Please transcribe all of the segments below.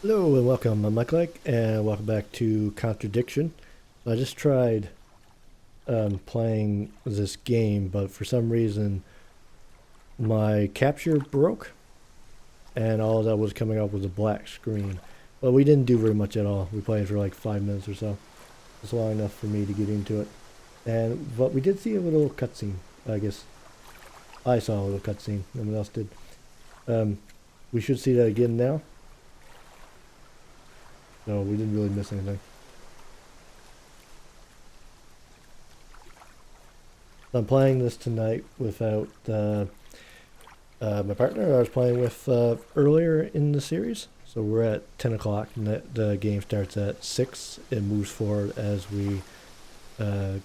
Hello and welcome. I'm Mike, and welcome back to Contradiction. I just tried playing this game, but for some reason my capture broke, and all that was coming up was a black screen. But we didn't do very much at all. We played for like 5 minutes or so. It's long enough for me to get into it. But we did see a little cutscene. I guess I saw a little cutscene. No one else did. We should see that again now. No, we didn't really miss anything. I'm playing this tonight without my partner I was playing with earlier in the series. So we're at 10 o'clock and the game starts at 6. It moves forward as we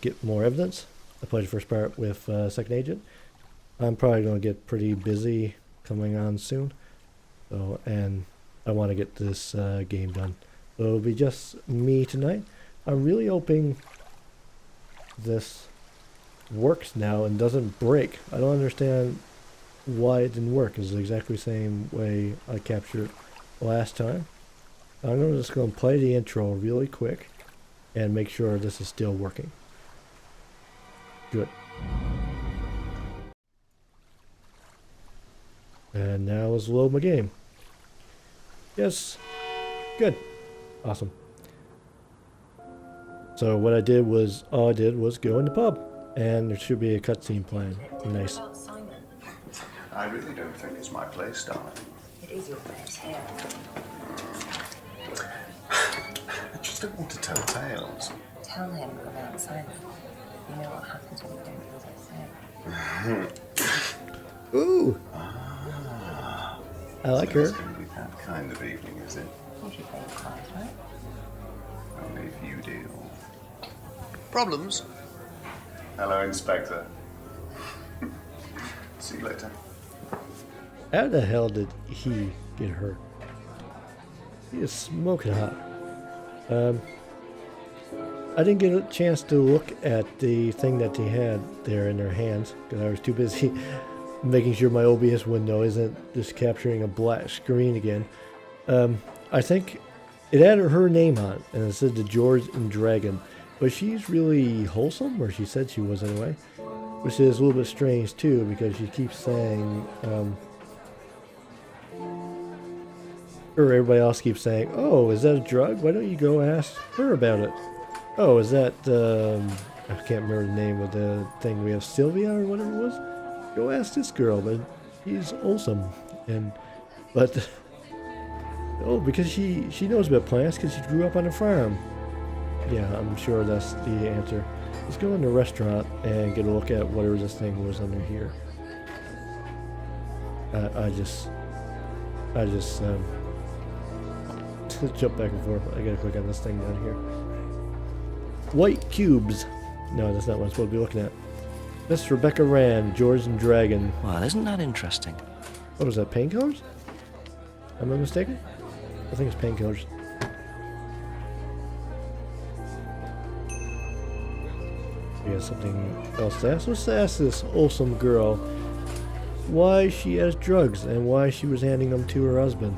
get more evidence. I played the first part with Second Agent. I'm probably going to get pretty busy coming on soon. So, and I want to get this game done. So it'll be just me tonight. I'm really hoping this works now and doesn't break. I don't understand why it didn't work. It's exactly the same way I captured it last time. I'm just going to play the intro really quick and make sure this is still working. Good. And now let's load my game. Yes. Good. Awesome. So what I did was, all I did was go in the pub, and there should be a cutscene playing. Nice. I really don't think it's my place, darling. It is your place here. I just don't want to tell tales. Tell him about Simon. You know what happens when you don't do as I say. Ooh. I like So her. it's going to be that kind of evening, is it? You should play the cards, right? Only if you do. Problems? Hello, Inspector. See you later. How the hell did he get hurt? He is smoking hot. I didn't get a chance to look at the thing that they had there in their hands because I was too busy making sure my OBS window isn't just capturing a black screen again. I think it had her name on it, and it said the George and Dragon. But she's really wholesome, or she said she was anyway. Which is a little bit strange too, because she keeps saying, or everybody else keeps saying, oh, is that a drug? Why don't you go ask her about it? Oh, is that, I can't remember the name of the thing. We have Sylvia or whatever it was. Go ask this girl, but she's awesome. But oh, because she knows about plants because she grew up on a farm. Yeah, I'm sure that's the answer. Let's go in the restaurant and get a look at whatever this thing was under here. I just jump back and forth. I gotta click on this thing down here. White cubes. No, that's not what I'm supposed to be looking at. That's Rebecca Rand, George and Dragon. Well, isn't that interesting? What was that, painkillers? Am I mistaken? I think it's painkillers. We got something else to ask. Let's ask this awesome girl why she has drugs and why she was handing them to her husband.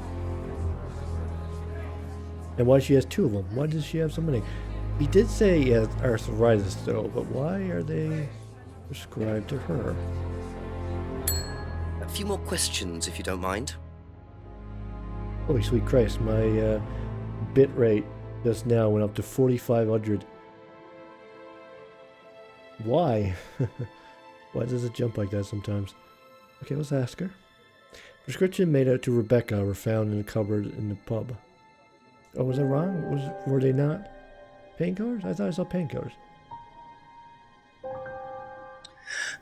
And why she has 2 of them. Why does she have so many? He did say he has arthritis though, but why are they prescribed to her? A few more questions, if you don't mind. Holy sweet Christ, my bit rate just now went up to 4,500. Why? Why does it jump like that sometimes? Okay, let's ask her. Prescription made out to Rebecca were found in the cupboard in the pub. Oh, was I wrong? Were they not painkillers? I thought I saw painkillers.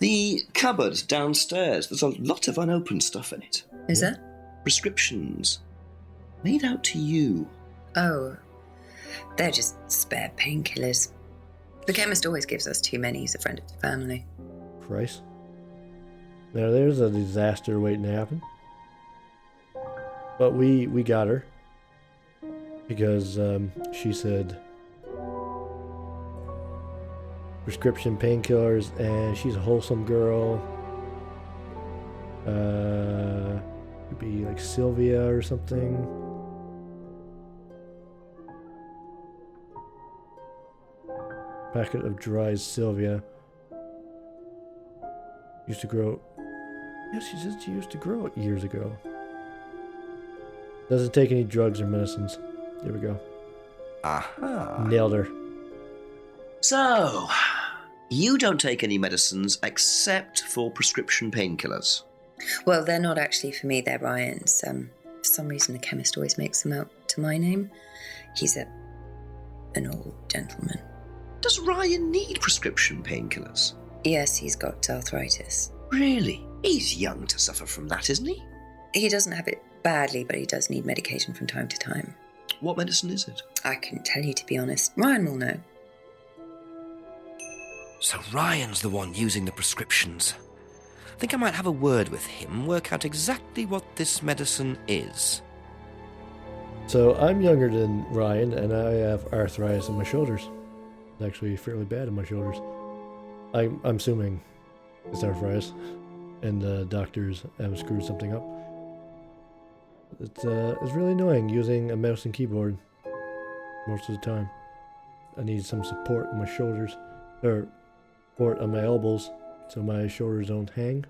The cupboard downstairs, there's a lot of unopened stuff in it. Is there? Prescriptions. Made out to you. Oh, they're just spare painkillers. The chemist always gives us too many. He's a friend of the family. Christ. Now there's a disaster waiting to happen. But we got her. Because she said prescription painkillers and she's a wholesome girl. Could be like Sylvia or something. Packet of dry Sylvia. Used to grow. Yeah, she said she used to grow it years ago. Doesn't take any drugs or medicines. There we go. Aha. Nailed her. So, you don't take any medicines except for prescription painkillers. Well, they're not actually for me, they're Ryan's. For some reason, the chemist always makes them out to my name. He's an old gentleman. Does Ryan need prescription painkillers? Yes, he's got arthritis. Really? He's young to suffer from that, isn't he? He doesn't have it badly, but he does need medication from time to time. What medicine is it? I couldn't tell you, to be honest. Ryan will know. So Ryan's the one using the prescriptions. I think I might have a word with him, work out exactly what this medicine is. So I'm younger than Ryan, and I have arthritis in my shoulders. It's actually fairly bad in my shoulders. I'm assuming it's arthritis, and the doctors have screwed something up. It's really annoying using a mouse and keyboard most of the time. I need some support on my shoulders, or support on my elbows, so my shoulders don't hang.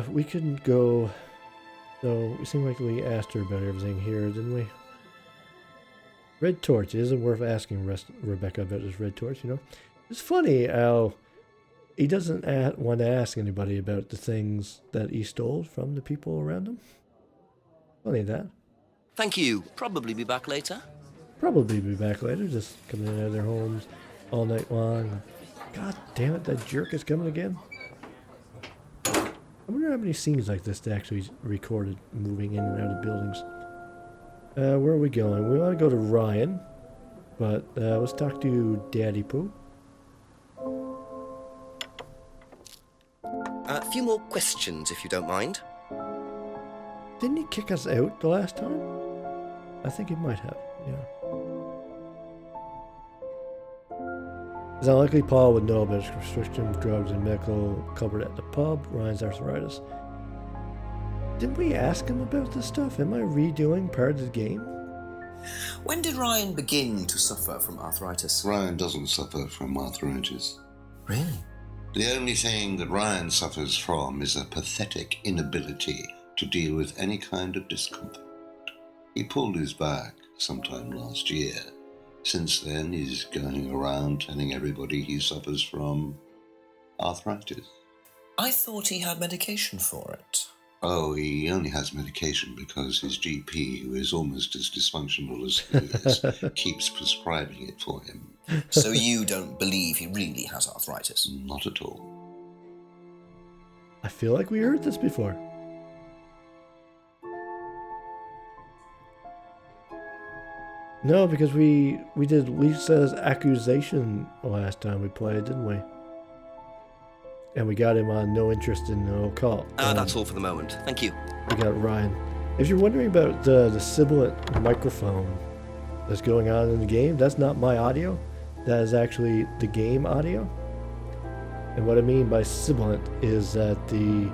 We can go. So it seemed like we asked her about everything here, didn't we? Red torch. It isn't worth asking Rebecca about this red torch, you know. It's funny how he doesn't want to ask anybody about the things that he stole from the people around him. Funny that. Thank you. Probably be back later. Probably be back later, just coming in and out of their homes all night long. God damn it, that jerk is coming again. I wonder how many scenes like this they actually recorded moving in and out of buildings. Where are we going? We want to go to Ryan, but let's talk to Daddy Pooh. A few more questions, if you don't mind. Didn't he kick us out the last time? I think he might have, yeah. It's unlikely Paul would know about his prescription drugs and medical covered at the pub, Ryan's arthritis. Didn't we ask him about this stuff? Am I redoing part of the game? When did Ryan begin to suffer from arthritis? Ryan doesn't suffer from arthritis. Really? The only thing that Ryan suffers from is a pathetic inability to deal with any kind of discomfort. He pulled his back sometime last year. Since then, he's going around telling everybody he suffers from arthritis. I thought he had medication for it. Oh, he only has medication because his GP, who is almost as dysfunctional as he is, keeps prescribing it for him. So you don't believe he really has arthritis? Not at all. I feel like we heard this before. No, because we did Lisa's accusation last time we played, didn't we? And we got him on no interest in no call. That's all for the moment. Thank you. We got Ryan. If you're wondering about the sibilant microphone that's going on in the game, that's not my audio. That is actually the game audio. And what I mean by sibilant is that the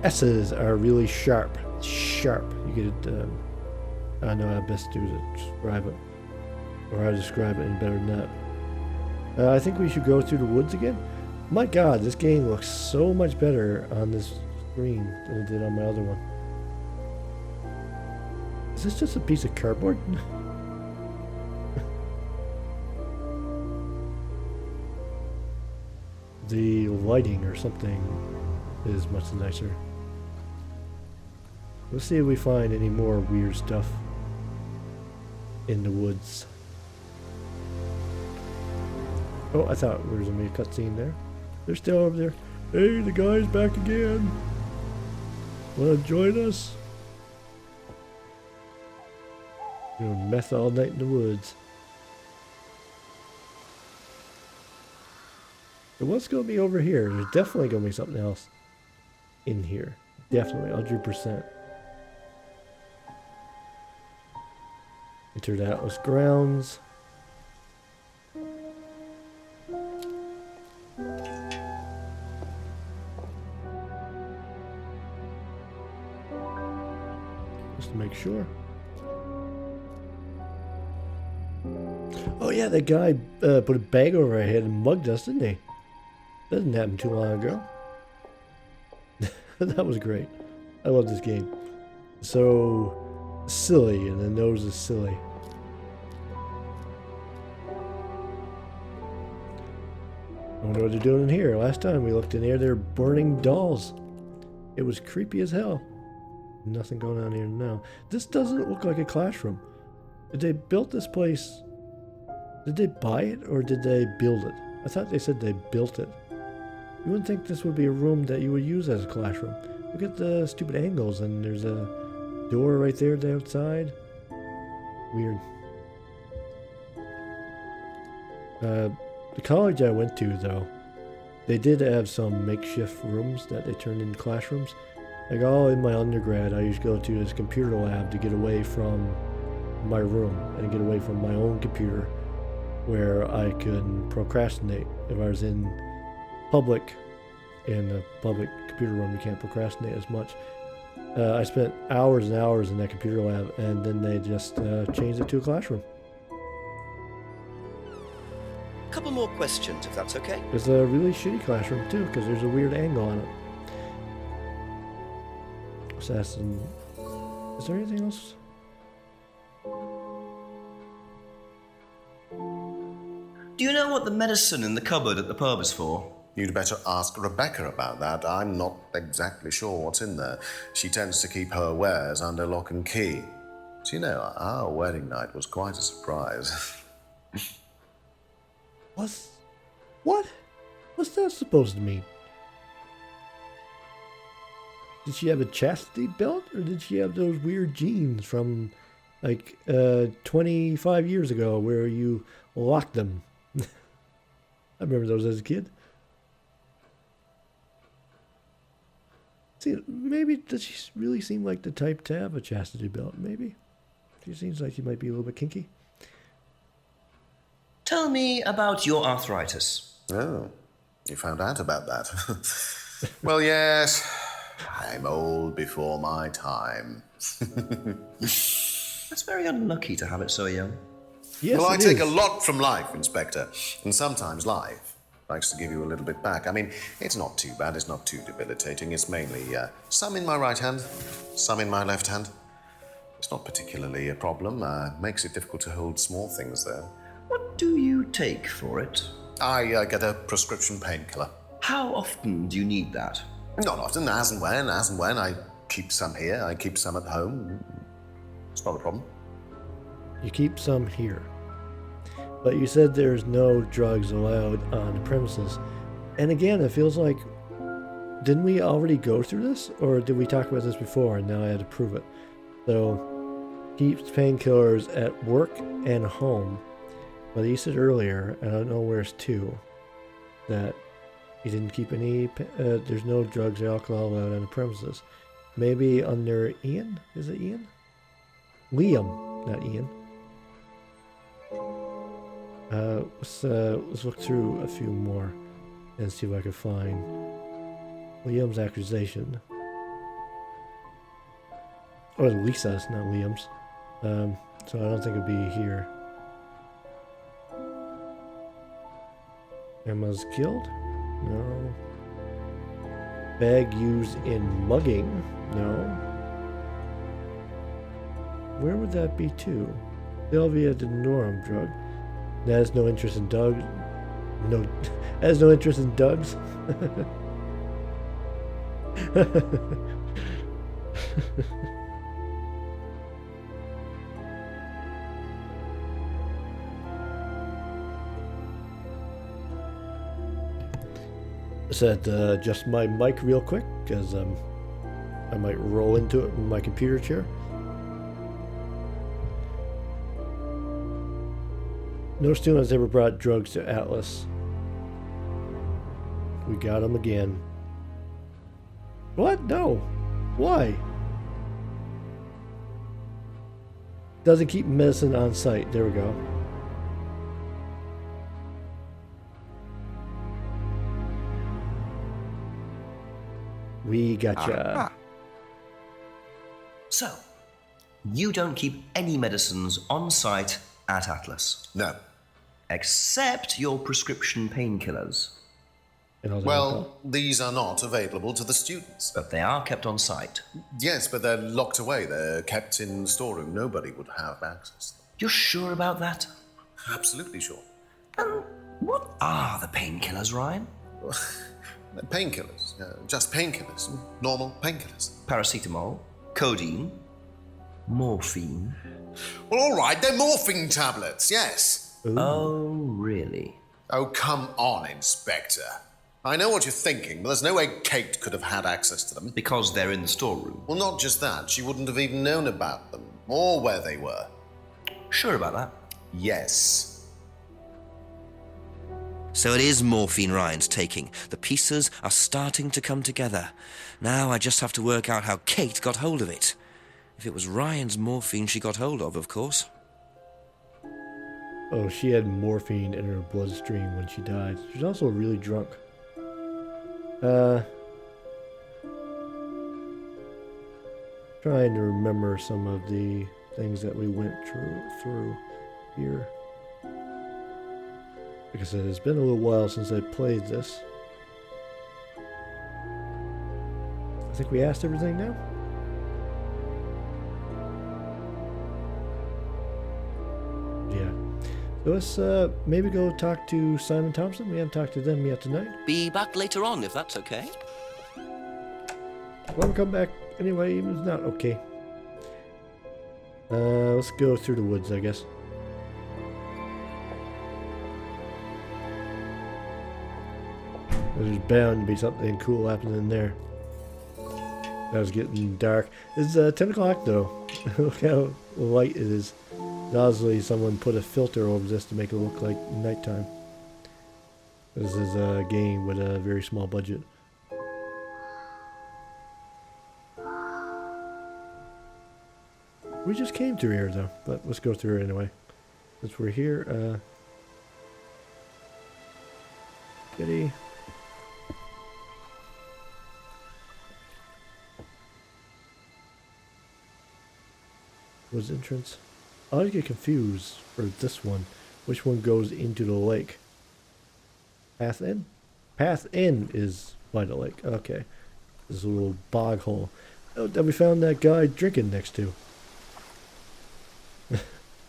S's are really sharp. Sharp. You could, I don't know how best to describe it. Or how to describe it any better than that. I think we should go through the woods again. My god, this game looks so much better on this screen than it did on my other one. Is this just a piece of cardboard? The lighting or something is much nicer. Let's see if we find any more weird stuff in the woods. Oh, I thought there was going to be a cutscene there. They're still over there. Hey, the guy's back again. Wanna join us? Doing meth all night in the woods. So what's going to be over here? There's definitely going to be something else in here. Definitely, 100%. Enter the Atlas grounds. Just to make sure. Oh Oh yeah, that guy put a bag over our head and mugged us, didn't he? That didn't happen too long ago. That was great. I love this game. So silly, and the nose is silly. I wonder what they're doing in here. Last time we looked in here, they're burning dolls. It was creepy as hell. Nothing going on here now. This doesn't look like a classroom. Did they build this place? Did they buy it or did they build it? I thought they said they built it. You wouldn't think this would be a room that you would use as a classroom. Look at the stupid angles, and there's a door right there at the outside. Weird. The college I went to, though, they did have some makeshift rooms that they turned into classrooms. Like all in my undergrad, I used to go to this computer lab to get away from my room and get away from my own computer, where I could procrastinate. If I was in public, in a public computer room, you can't procrastinate as much. I spent hours and hours in that computer lab, and then they just changed it to a classroom. A couple more questions, if that's okay. It's a really shitty classroom too, because there's a weird angle on it. Assassin. Is there anything else? Do you know what the medicine in the cupboard at the pub is for? You'd better ask Rebecca about that. I'm not exactly sure what's in there. She tends to keep her wares under lock and key. So, you know, our wedding night was quite a surprise. What? What's that supposed to mean? Did she have a chastity belt, or did she have those weird jeans from, like, 25 years ago where you locked them? I remember those as a kid. See, maybe does she really seem like the type to have a chastity belt? Maybe. She seems like she might be a little bit kinky. Tell me about your arthritis. Oh, you found out about that. Well, yes, I'm old before my time. That's very unlucky to have it so young. Yes, well, I it take is. a lot from life, Inspector, and sometimes life likes to give you a little bit back. I mean, it's not too bad, it's not too debilitating. It's mainly some in my right hand, some in my left hand. It's not particularly a problem. Makes it difficult to hold small things, though. What do you take for it? I get a prescription painkiller. How often do you need that? Not often, as and when. I keep some here, I keep some at home. It's not a problem. You keep some here. But you said there's no drugs allowed on the premises. And again, it feels like, didn't we already go through this? Or did we talk about this before and now I had to prove it? So, keeps painkillers at work and home. But you said earlier, and I don't know where it's to, that you didn't keep any, there's no drugs or alcohol allowed on the premises. Maybe under Ian? Is it Ian? Liam, not Ian. Let's look through a few more and see if I can find Liam's accusation. Oh, it's Lisa's, not Liam's. So I don't think it'd be here. Emma's killed? No. Bag used in mugging? No. Where would that be to? Sylvia did Norm drug. That has no interest in Doug. No, has no interest in Doug's. I said adjust my mic real quick because I might roll into it in my computer chair. No student has ever brought drugs to Atlas. We got him again. What? No. Why? Doesn't keep medicine on site. There we go. We gotcha. So, you don't keep any medicines on site at Atlas? No. Except your prescription painkillers. And all that Well, these are not available to the students. But they are kept on site. Yes, but they're locked away. They're kept in the storeroom. Nobody would have access to them. You're sure about that? Absolutely sure. What are the painkillers, Ryan? Painkillers. Just painkillers. Normal painkillers. Paracetamol, codeine, morphine. Well, all right, they're morphine tablets, yes. Oh, really? Oh, come on, Inspector. I know what you're thinking, but there's no way Kate could have had access to them. Because they're in the storeroom. Well, not just that. She wouldn't have even known about them, or where they were. Sure about that? Yes. So it is morphine Ryan's taking. The pieces are starting to come together. Now I just have to work out how Kate got hold of it. If it was Ryan's morphine she got hold of course. Oh, she had morphine in her bloodstream when she died. She's also really drunk. Trying to remember some of the things that we went through here. Like I said, it's been a little while since I played this. I think we asked everything now. Yeah. So let's maybe go talk to Simon Thompson. We haven't talked to them yet tonight. Be back later on, if that's okay. Well, we'll come back anyway, even if it's not okay. Let's go through the woods, I guess. There's bound to be something cool happening there. That was getting dark. It's 10 o'clock though. Look how light it is. Obviously someone put a filter over this to make it look like nighttime. This is a game with a very small budget. We just came through here though, but let's go through it anyway. Since we're here, Kitty. Was entrance. I always get confused for this one. Which one goes into the lake? Path in? Path in is by the lake. Okay. This little bog hole. Oh, that we found that guy drinking next to.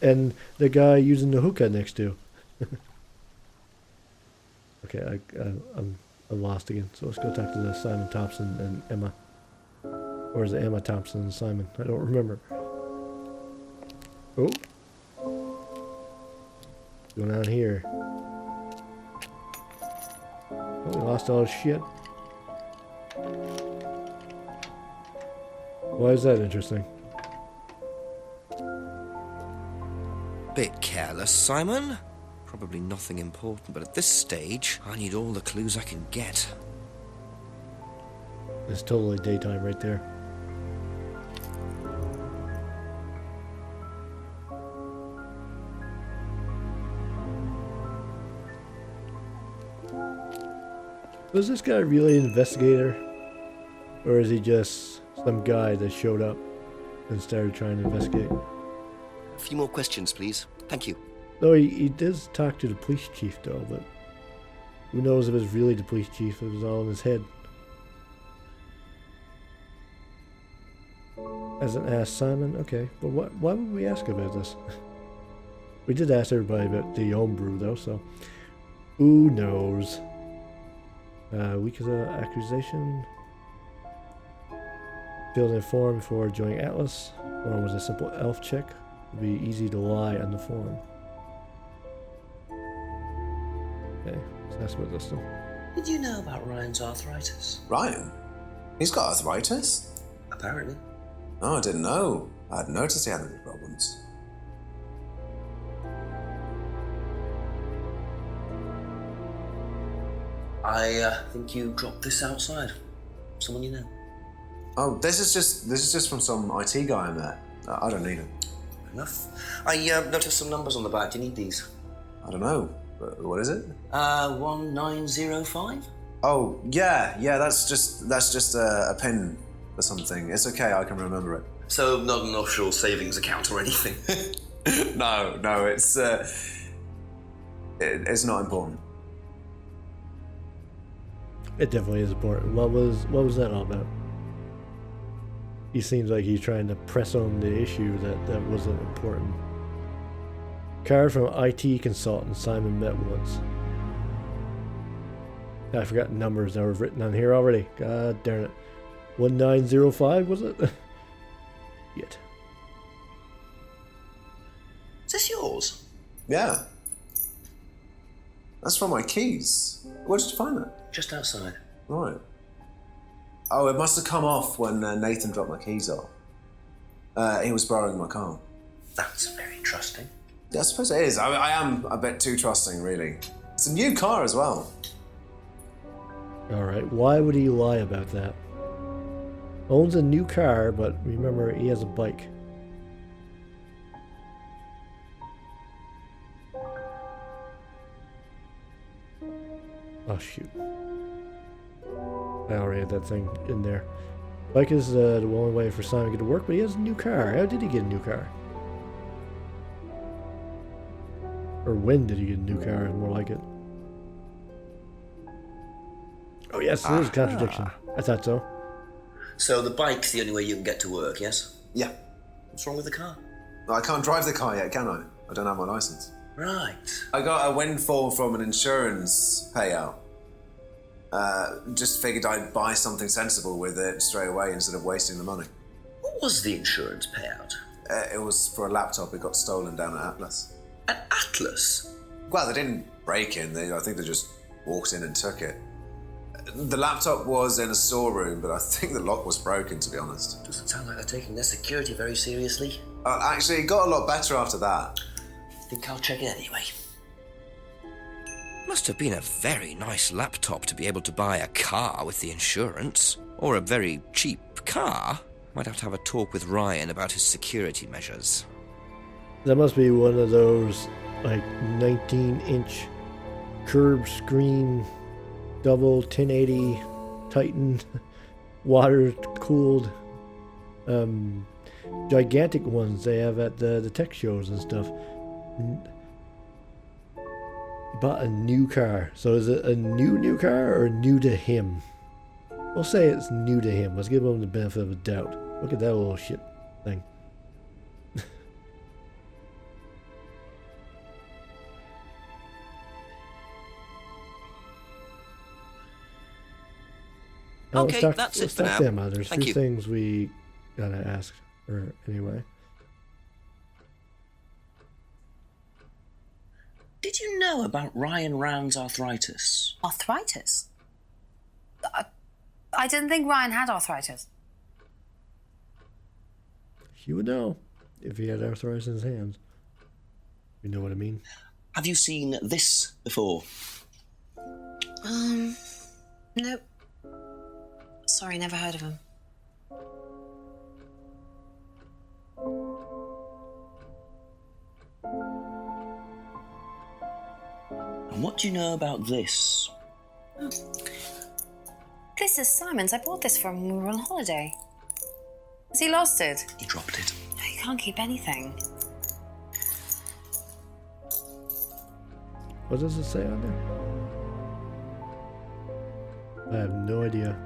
And the guy using the hookah next to. Okay, I'm lost again. So let's go talk to the Simon Thompson and Emma. Or is it Emma Thompson and Simon? I don't remember. Oh. What's going on here? Oh, we lost all his shit. Why is that interesting? Bit careless, Simon. Probably nothing important, but at this stage, I need all the clues I can get. It's totally daytime right there. Was this guy really an investigator? Or is he just some guy that showed up and started trying to investigate? A few more questions, please. Thank you. No, he does talk to the police chief though, but who knows if it's really the police chief, if it was all in his head. Hasn't asked Simon? Okay, but why would we ask about this? We did ask everybody about the homebrew though, so who knows? Weak as an accusation. Filled in form before joining Atlas. One was a simple elf check. Would be easy to lie on the form. Okay, so that's what this one. Did you know about Ryan's arthritis? Ryan? He's got arthritis? Apparently. Oh, I didn't know. I hadn't noticed he had any problems. I think you dropped this outside. Someone you know. Oh, this is just from some IT guy I met. I don't need him. Enough. I noticed some numbers on the back. Do you need these? I don't know. What is it? 1905? Oh, yeah, that's just a pin for something. It's okay, I can remember it. So not an offshore savings account or anything? No, It's not important. It definitely is important. What was that all about? He seems like he's trying to press on the issue that wasn't important. Card from IT consultant Simon met once. I forgot numbers that were written on here already. God darn it. 1905 was it? Yet. Is this yours? Yeah. That's from my keys. Where did you find that? Just outside. Right. Oh, it must have come off when Nathan dropped my keys off. He was borrowing my car. That's very trusting. Yeah, I suppose it is. I am a bit too trusting, really. It's a new car as well. Alright, why would he lie about that? Owns a new car, but remember, he has a bike. Oh, shoot. I already had that thing in there. Bike is the only way for Simon to get to work, but he has a new car. How did he get a new car? Or when did he get a new car? More like it. Oh yes, there is a contradiction. I thought so. So the bike's the only way you can get to work, yes? Yeah. What's wrong with the car? I can't drive the car yet, can I? I don't have my license. Right. I got a windfall from an insurance payout. Just figured I'd buy something sensible with it straight away instead of wasting the money. What was the insurance payout? It was for a laptop. It got stolen down at Atlas. At Atlas? Well, they didn't break in. I think they just walked in and took it. The laptop was in a storeroom, but I think the lock was broken, to be honest. Doesn't sound like they're taking their security very seriously. Actually, it got a lot better after that. Think I'll check it anyway. Must have been a very nice laptop to be able to buy a car with the insurance. Or a very cheap car. Might have to have a talk with Ryan about his security measures. That must be one of those, like, 19-inch curved screen, double 1080 Titan, water-cooled, gigantic ones they have at the tech shows and stuff. Bought a new car. So is it a new car or new to him? We'll say it's new to him. Let's give him the benefit of the doubt. Look at that little shit thing. Okay, that's it for now. There's Thank three you. things we gotta ask her anyway. Did you know about Ryan Rand's arthritis? Arthritis? I didn't think Ryan had arthritis. He would know if he had arthritis in his hands. You know what I mean? Have you seen this before? Nope. Sorry, never heard of him. And what do you know about this? This is Simon's. I bought this from when we were on holiday. Has he lost it? He dropped it. He can't keep anything. What does it say on there? I have no idea.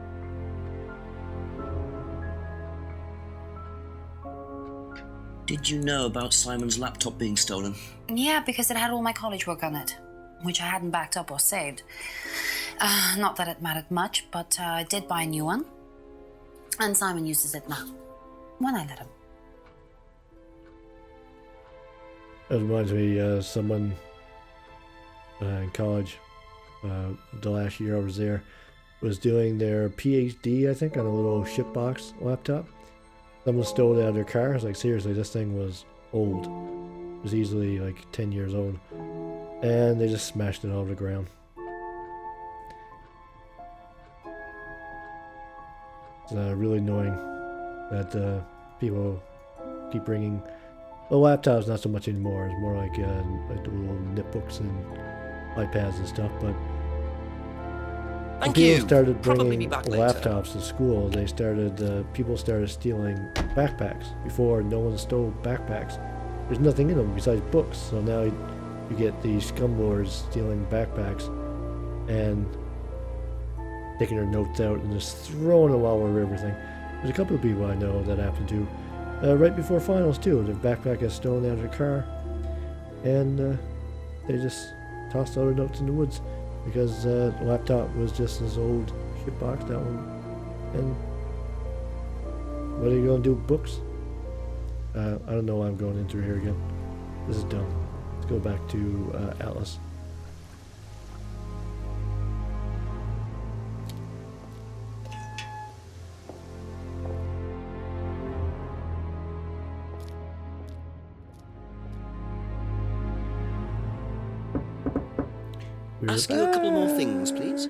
Did you know about Simon's laptop being stolen? Yeah, because it had all my college work on it, which I hadn't backed up or saved. Not that it mattered much, but I did buy a new one. And Simon uses it now, when I let him. It reminds me someone in college, the last year I was there, was doing their PhD, I think, on a little shipbox laptop. Someone stole it out of their car. I was like, seriously, this thing was old. It was easily like 10 years old. And they just smashed it all to the ground. It's really annoying that people keep bringing... Well, laptops not so much anymore. It's more like the little notebooks and iPads and stuff. But when Thank you. people started Probably bringing be back later. laptops to school, they started people started stealing backpacks. Before, no one stole backpacks. There's nothing in them besides books. So now you get these scumlords stealing backpacks and taking their notes out and just throwing them all over everything. There's a couple of people I know that happen to. Right before finals, too. Their backpack is stolen out of their car, and they just tossed all their notes in the woods because the laptop was just this old shitbox, that one. And what are you going to do with books? I don't know why I'm going into here again. This is dumb. Let's go back to Atlas. Ask you a couple more things, please.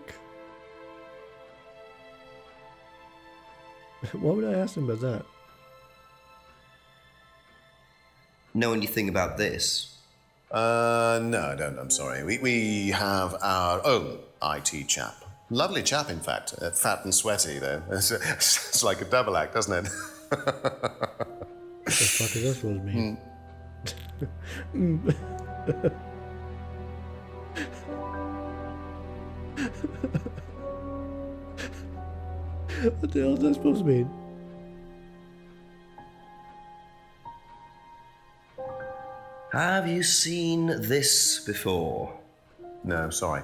What would I ask him about that? Know anything about this? No, I don't. I'm sorry. We have our own IT chap. Lovely chap, in fact. Fat and sweaty, though. It's like a double act, doesn't it? What the fuck is this supposed to mean? What the hell is that supposed to mean? Have you seen this before? No, sorry.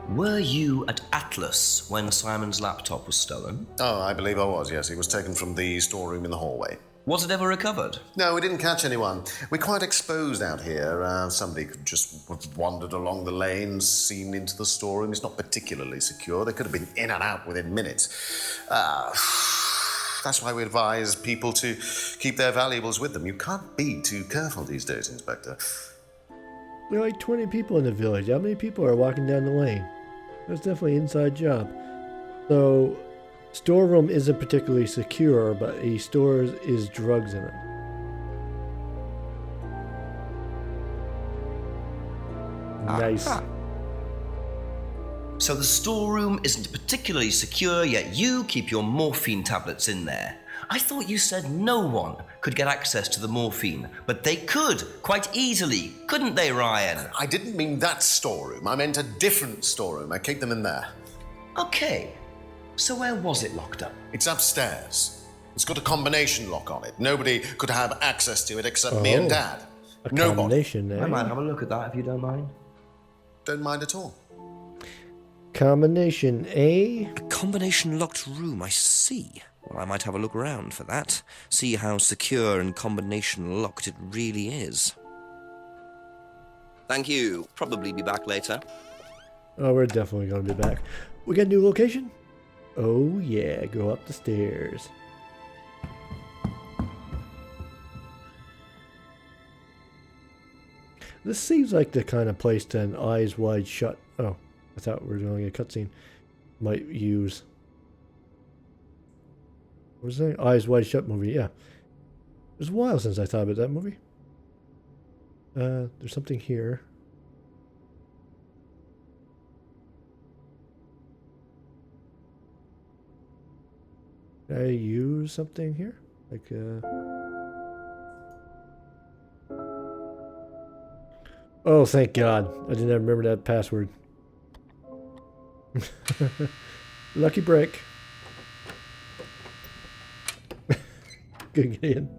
Were you at Atlas when Simon's laptop was stolen? Oh, I believe I was, yes. It was taken from the storeroom in the hallway. Was it ever recovered? No, we didn't catch anyone. We're quite exposed out here. Somebody could just have wandered along the lanes, seen into the storeroom. It's not particularly secure. They could have been in and out within minutes. That's why we advise people to keep their valuables with them. You can't be too careful these days, Inspector. There are like 20 people in the village. How many people are walking down the lane? That's definitely an inside job. So, storeroom isn't particularly secure, but he stores his drugs in it. Nice. So the storeroom isn't particularly secure, yet you keep your morphine tablets in there. I thought you said no one could get access to the morphine, but they could, quite easily, couldn't they, Ryan? I didn't mean that storeroom. I meant a different storeroom. I keep them in there. Okay. So where was it locked up? It's upstairs. It's got a combination lock on it. Nobody could have access to it except me and Dad. A Nobody. combination, eh? I might have a look at that if you don't mind. Don't mind at all. Combination, eh? A combination locked room, I see. Well, I might have a look around for that. See how secure and combination locked it really is. Thank you. Probably be back later. Oh, we're definitely going to be back. We got a new location? Oh, yeah. Go up the stairs. This seems like the kind of place that an Eyes Wide Shut... Oh, I thought we were doing a cutscene. Might use... What was that? Eyes Wide Shut movie, yeah. It was a while since I thought about that movie. There's something here. Can I use something here? Like, Oh, thank God. I didn't remember that password. Lucky break. Good get in.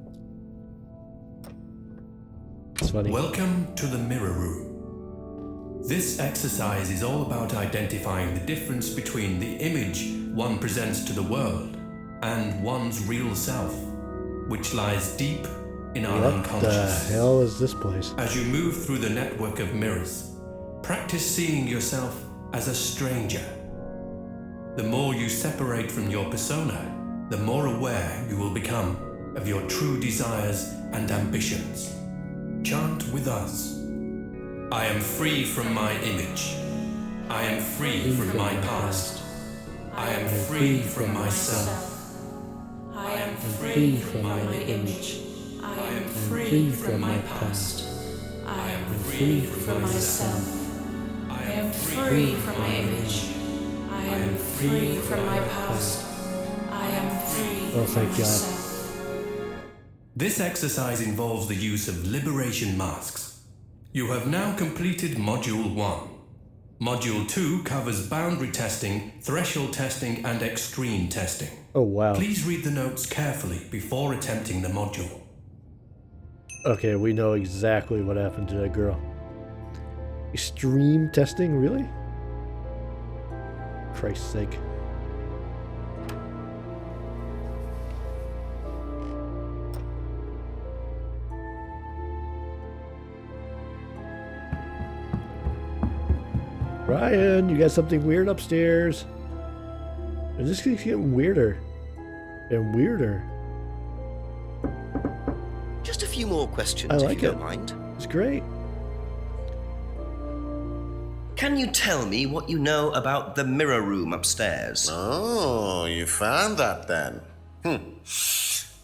It's funny. Welcome to the Mirror Room. This exercise is all about identifying the difference between the image one presents to the world and one's real self, which lies deep in our unconscious. What the hell is this place? As you move through the network of mirrors, practice seeing yourself as a stranger. The more you separate from your persona, the more aware you will become of your true desires and ambitions. Chant with us. I am free from my image. I am free from my past. I am free from myself. I am free from my image. I am free from my past. I am free from myself. I am free from my image. I am free from my past. I am free Oh, from thank God. myself. This exercise involves the use of liberation masks. You have now completed Module 1. Module 2 covers boundary testing, threshold testing, and extreme testing. Oh, wow. Please read the notes carefully before attempting the module. Okay, we know exactly what happened to that girl. Extreme testing, really? Christ's sake. Ryan, you got something weird upstairs. And this keeps getting weirder and weirder. Just a few more questions, I if like you it. don't mind. It's great. Can you tell me what you know about the mirror room upstairs? Oh, you found that then?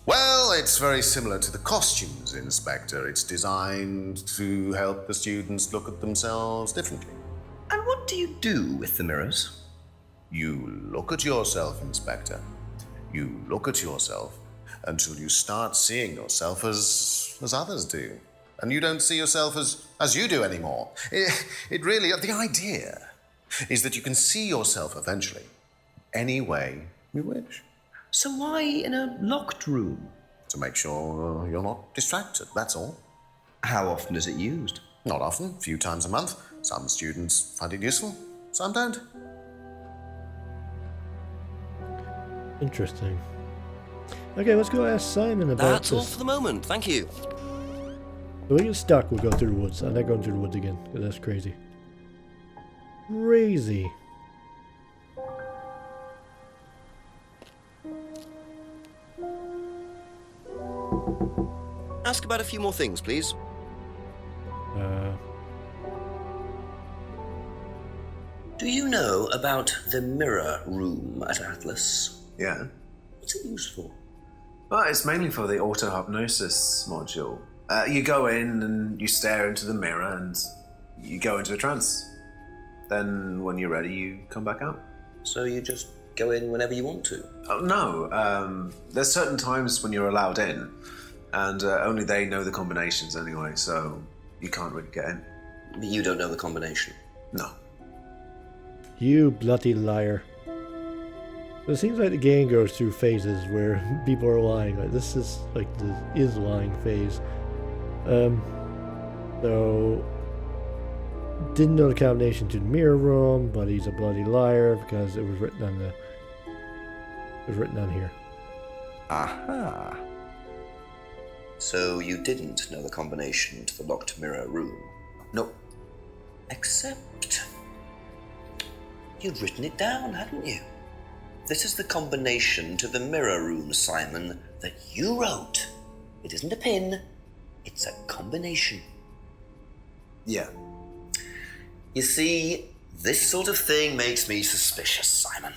Well, it's very similar to the costumes, Inspector. It's designed to help the students look at themselves differently. And what do you do with the mirrors? You look at yourself, Inspector. You look at yourself until you start seeing yourself as others do. And you don't see yourself as you do anymore. It really, the idea is that you can see yourself eventually any way you wish. So why in a locked room? To make sure you're not distracted, that's all. How often is it used? Not often, a few times a month. Some students find it useful, some don't. Interesting. Okay, let's go ask Simon about That's all this. for the moment, thank you. If we get stuck, we'll go through the woods. I'm not going through the woods again, because that's crazy. Crazy. Ask about a few more things, please. Do you know about the mirror room at Atlas? Yeah. What's it used for? Well, it's mainly for the auto-hypnosis module. You go in and you stare into the mirror and you go into a trance. Then when you're ready, you come back out. So you just go in whenever you want to? Oh, no. There's certain times when you're allowed in, and only they know the combinations anyway, so you can't really get in. You don't know the combination? No. You bloody liar. It seems like the game goes through phases where people are lying. Like this is like the is lying phase. So didn't know the combination to the mirror room, but he's a bloody liar because it was written on the here. Aha. So you didn't know the combination to the locked mirror room? Nope. Except you'd written it down, hadn't you? This is the combination to the mirror room, Simon, that you wrote. It isn't a pin, it's a combination. Yeah. You see, this sort of thing makes me suspicious, Simon.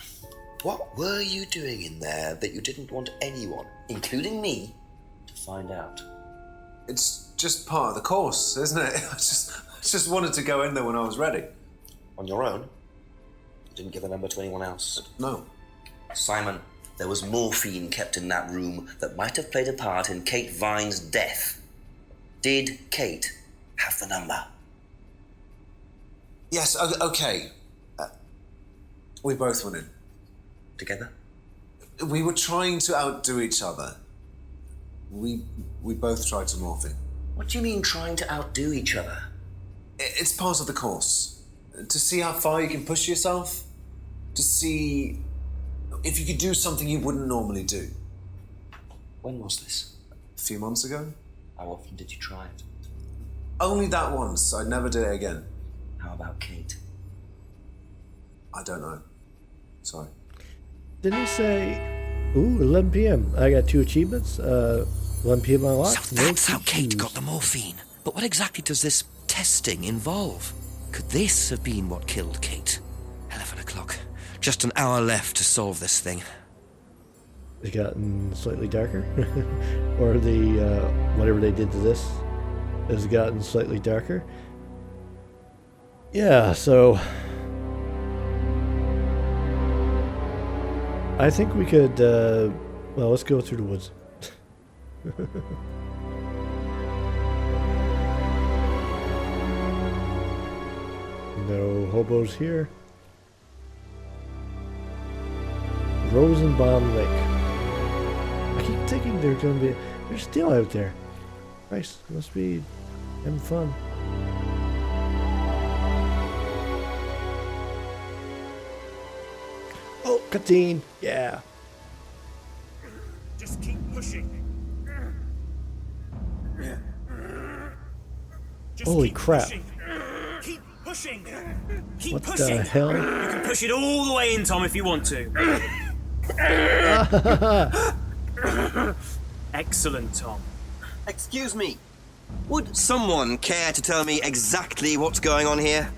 What were you doing in there that you didn't want anyone, including me, to find out? It's just part of the course, isn't it? I just wanted to go in there when I was ready. On your own? You didn't give the number to anyone else? No. Simon, there was morphine kept in that room that might have played a part in Kate Vine's death. Did Kate have the number? Yes, okay. We both went in. Together? We were trying to outdo each other. We both tried to morph in. What do you mean trying to outdo each other? It's part of the course. To see how far you can push yourself. To see if you could do something you wouldn't normally do. When was this? A few months ago. How often did you try it? Only that once. I'd never do it again. How about Kate? I don't know. Sorry. Didn't he say, ooh, 11 p.m. I got 2 achievements. 11 p.m. unlocked. So that's how Kate got the morphine. But what exactly does this testing involve? Could this have been what killed Kate? 11 o'clock. Just an hour left to solve this thing. It's gotten slightly darker. Or the, whatever they did to this has gotten slightly darker. Yeah, so I think we could, well, let's go through the woods. No hobos here. Rosenbaum Lake. I keep thinking they're gonna be. They're still out there. Nice. Must be having fun. Oh, cutscene. Yeah. Just keep pushing. Just Holy keep crap. Pushing. Keep pushing. Keep What pushing. the hell? You can push it all the way in, Tom, if you want to. Excellent, Tom. Excuse me. Would someone care to tell me exactly what's going on here?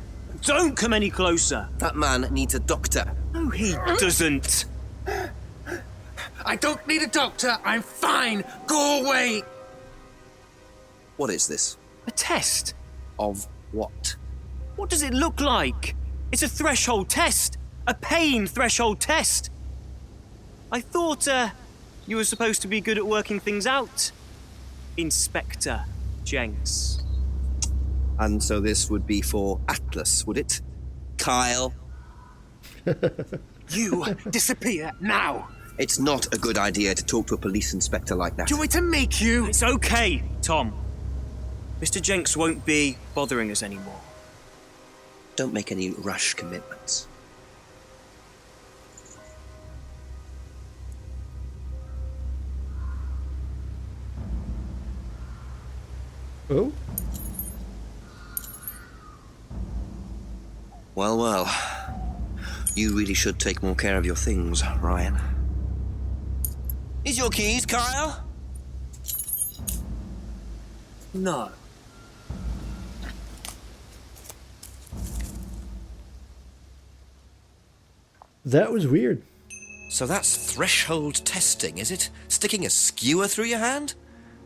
Don't come any closer. That man needs a doctor. No, he doesn't. I don't need a doctor. I'm fine. Go away. What is this? A test. Of what? What does it look like? It's a threshold test. A pain threshold test. I thought, you were supposed to be good at working things out. Inspector Jenks. And so this would be for Atlas, would it? Kyle? You disappear now. It's not a good idea to talk to a police inspector like that. Do you want me to make you? It's okay, Tom. Mr. Jenks won't be bothering us anymore. Don't make any rash commitments. Oh? Well, well. You really should take more care of your things, Ryan. Is your keys, Kyle? No. That was weird. So that's threshold testing, is it? Sticking a skewer through your hand?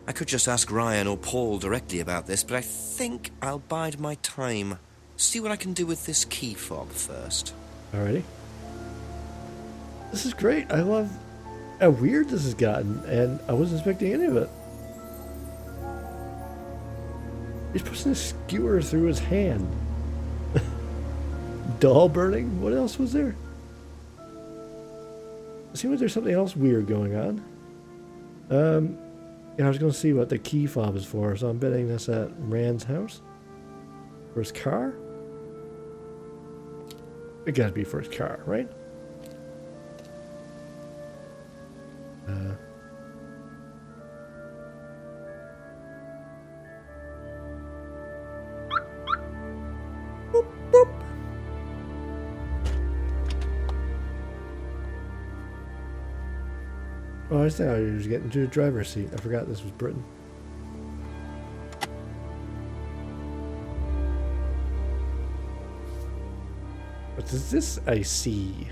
I could just ask Ryan or Paul directly about this, but I think I'll bide my time. See what I can do with this key fob first. Alrighty. This is great. I love how weird this has gotten, and I wasn't expecting any of it. He's pushing a skewer through his hand. Doll burning? What else was there? It seems like there's something else weird going on. Yeah, I was going to see what the key fob is for, so I'm betting that's at Rand's house. For his car? It gotta be for his car, right? Boop, boop. Oh, I thought he was getting to the driver's seat. I forgot this was Britain. What is this I see?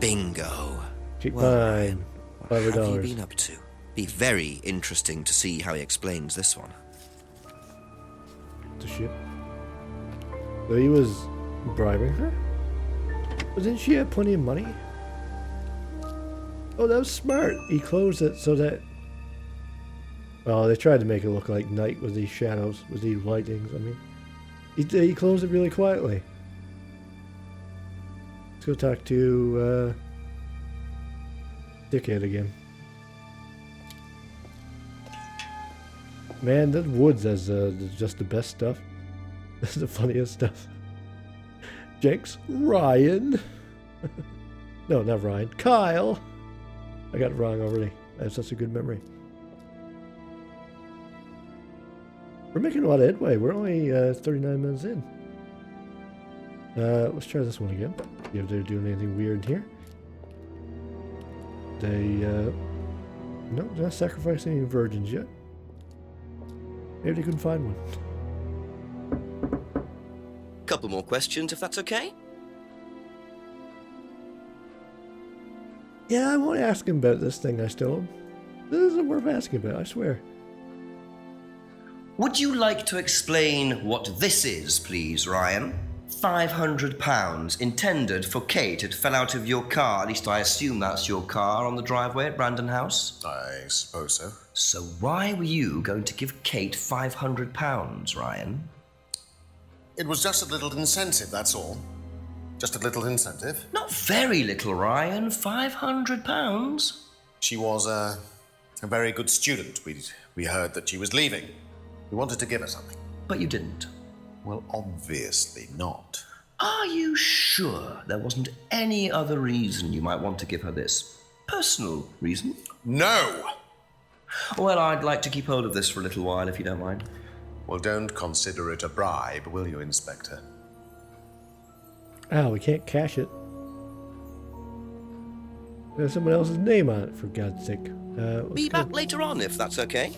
Bingo. Keep Well, mine. Ryan, what have you $5. been up to? Be very interesting to see how he explains this one. The shit. So he was bribing her? But didn't she have plenty of money? Oh, that was smart. He closed it so that... Well, they tried to make it look like night with these shadows, with these lightings, I mean. He closed it really quietly. Let's go talk to, Dickhead again. Man, that Woods has just the best stuff. That's the funniest stuff. Jenks, Ryan. No, not Ryan. Kyle. I got it wrong already. I have such a good memory. We're making a lot of headway. We're only 39 minutes in. Let's try this one again. See if they're doing anything weird here. They, no, they're not sacrificing any virgins yet. Maybe they couldn't find one. Couple more questions, if that's okay? Yeah, I want to ask him about this thing I stole him. This isn't worth asking about, I swear. Would you like to explain what this is, please, Ryan? £500 intended for Kate. It fell out of your car. At least I assume that's your car on the driveway at Brandon House. I suppose so. So why were you going to give Kate £500, Ryan? It was just a little incentive, that's all. Just a little incentive. Not very little, Ryan. £500. She was a very good student. We heard that she was leaving. We wanted to give her something. But you didn't. Well, obviously not. Are you sure there wasn't any other reason you might want to give her this? Personal reason? No! Well, I'd like to keep hold of this for a little while, if you don't mind. Well, don't consider it a bribe, will you, Inspector? Oh, we can't cash it. There's someone else's name on it, for God's sake. Be back later on, if that's okay.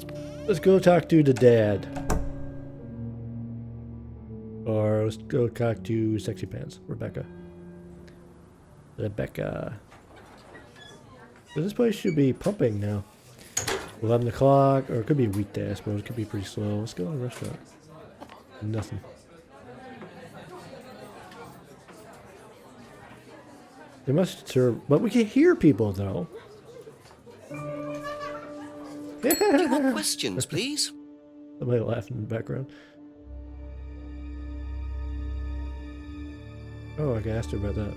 Let's go talk to the dad. Or let's go talk to Sexy Pants, Rebecca. So this place should be pumping now. 11 o'clock, or it could be a weekday, I suppose. It could be pretty slow. Let's go to the restaurant. Nothing. They must serve, but we can hear people though. Do you want questions, please? Somebody laughing in the background. Oh, I asked her about that.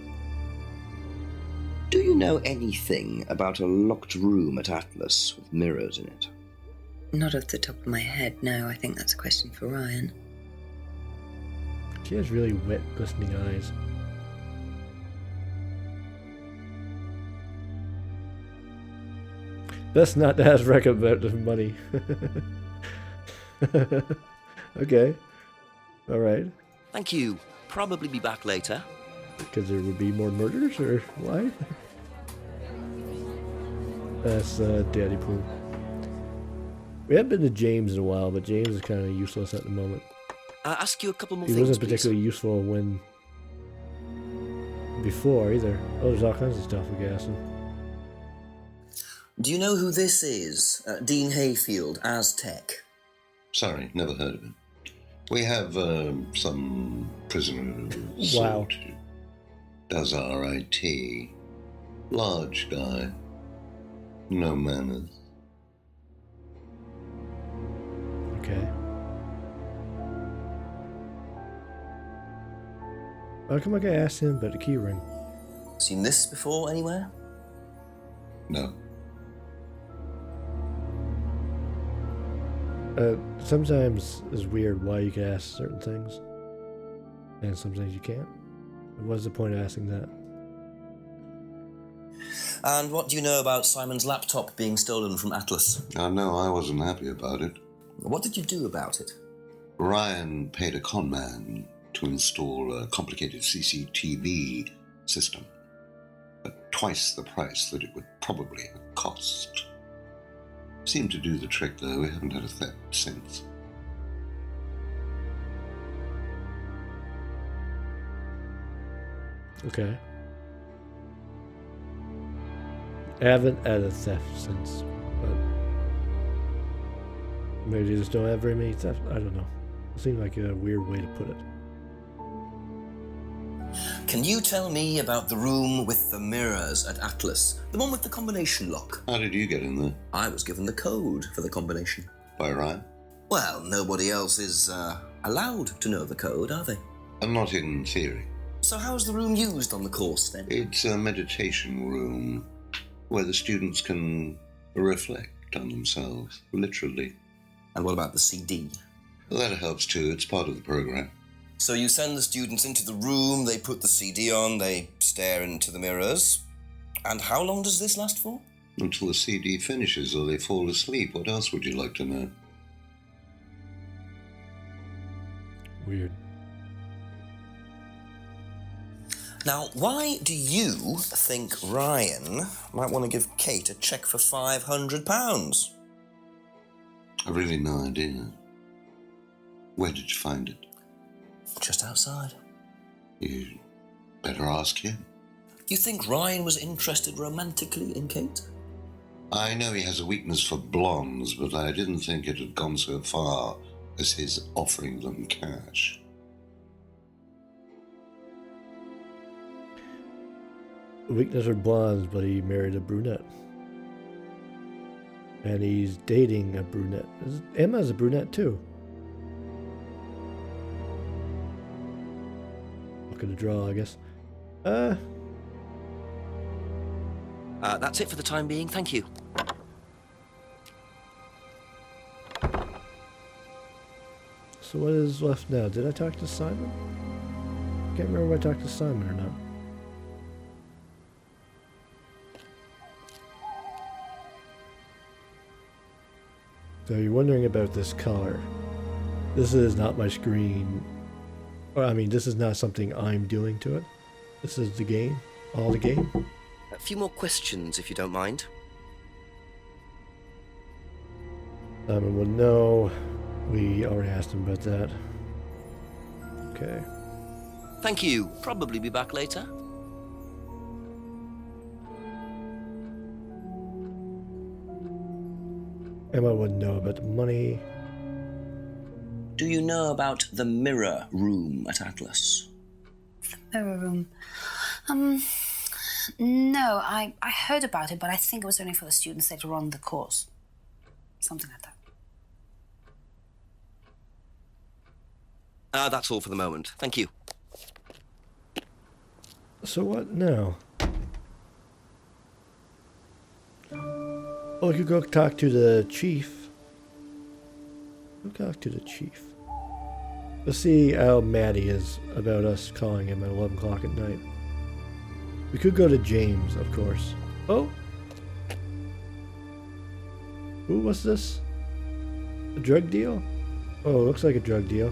Do you know anything about a locked room at Atlas with mirrors in it? Not off the top of my head, no. I think that's a question for Ryan. She has really wet, glistening eyes. Best not to ask Rec about the money. Okay. Alright. Thank you. Probably be back later. Because there would be more murders, or why? That's Daddy Pooh. We haven't been to James in a while, but James is kind of useless at the moment. I'll ask you a couple more He things, wasn't please. particularly useful when... before, either. Oh, there's all kinds of stuff we got. Do you know who this is? Dean Hayfield, Aztec. Sorry, never heard of him. We have some prisoner Wow. who does our IT. Large guy. No manners. Okay. How come I can ask him about the key ring? Seen this before anywhere? No. Sometimes it's weird why you can ask certain things. And sometimes you can't. What's the point of asking that? And what do you know about Simon's laptop being stolen from Atlas? No, I wasn't happy about it. What did you do about it? Ryan paid a con man to install a complicated CCTV system. At twice the price that it would probably have cost. Seemed to do the trick, though. We haven't had a theft since. Okay. I haven't had a theft since, but maybe they just don't have very many thefts. I don't know. It seemed like a weird way to put it. Can you tell me about the room with the mirrors at Atlas? The one with the combination lock? How did you get in there? I was given the code for the combination. By Ryan? Well, nobody else is allowed to know the code, are they? Not in theory. So how's the room used on the course, then? It's a meditation room where the students can reflect on themselves, literally. And what about the CD? Well, that helps too. It's part of the program. So you send the students into the room, they put the CD on, they stare into the mirrors. And how long does this last for? Until the CD finishes or they fall asleep. What else would you like to know? Weird. Now, why do you think Ryan might want to give Kate a cheque for £500? I've really no idea. Where did you find it? Just outside. You better ask him. You think Ryan was interested romantically in Kate? I know he has a weakness for blondes, but I didn't think it had gone so far as his offering them cash. weakness for blondes, but he married a brunette. And he's dating a brunette. Emma's a brunette too. Look at the draw, I guess. That's it for the time being, thank you. So what is left now? Did I talk to Simon? Can't remember if I talked to Simon or not. So you're wondering about this color. This is not my screen. Or, I mean, this is not something I'm doing to it. This is the game. All the game. A few more questions, if you don't mind. Simon would know. We already asked him about that. Okay. Thank you. Probably be back later. Emma wouldn't know about the money. Do you know about the mirror room at Atlas? The mirror room. No, I heard about it, but I think it was only for the students later on in the course. Something like that. That's all for the moment. Thank you. So what now? Oh, you go talk to the chief. Go talk to the chief. Let's see how mad he is about us calling him at 11 o'clock at night. We could go to James, of course. Oh! Ooh, what's this? A drug deal? Oh, looks like a drug deal.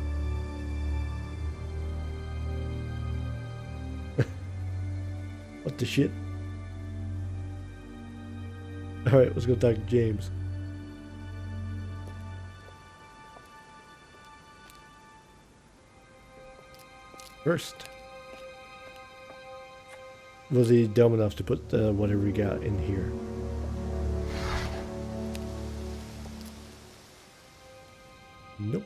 What the shit? Alright, let's go talk to James. First. Was he dumb enough to put whatever we got in here? Nope.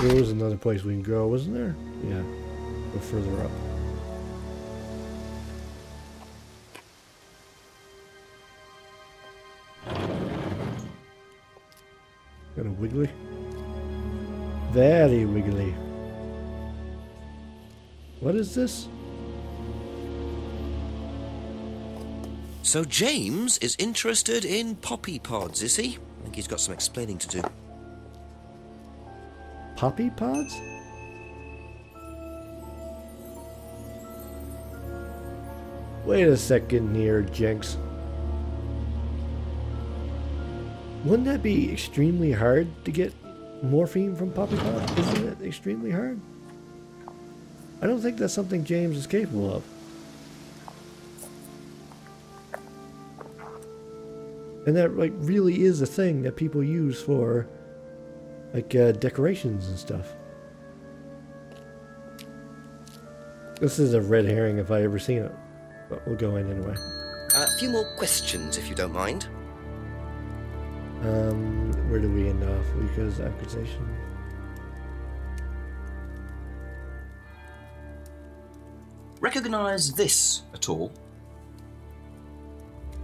There was another place we can go, wasn't there? Yeah. Go further up. Kind of wiggly. Very wiggly. What is this? So James is interested in poppy pods, is he? I think he's got some explaining to do. Poppy pods? Wait a second here, Jenks. Wouldn't that be extremely hard to get morphine from poppy pods? Isn't it extremely hard? I don't think that's something James is capable of. And that like really is a thing that people use for like decorations and stuff. This is a red herring if I ever seen it. But we'll go in anyway. A few more questions, if you don't mind. Where do we end off? Because accusation. Recognise this at all?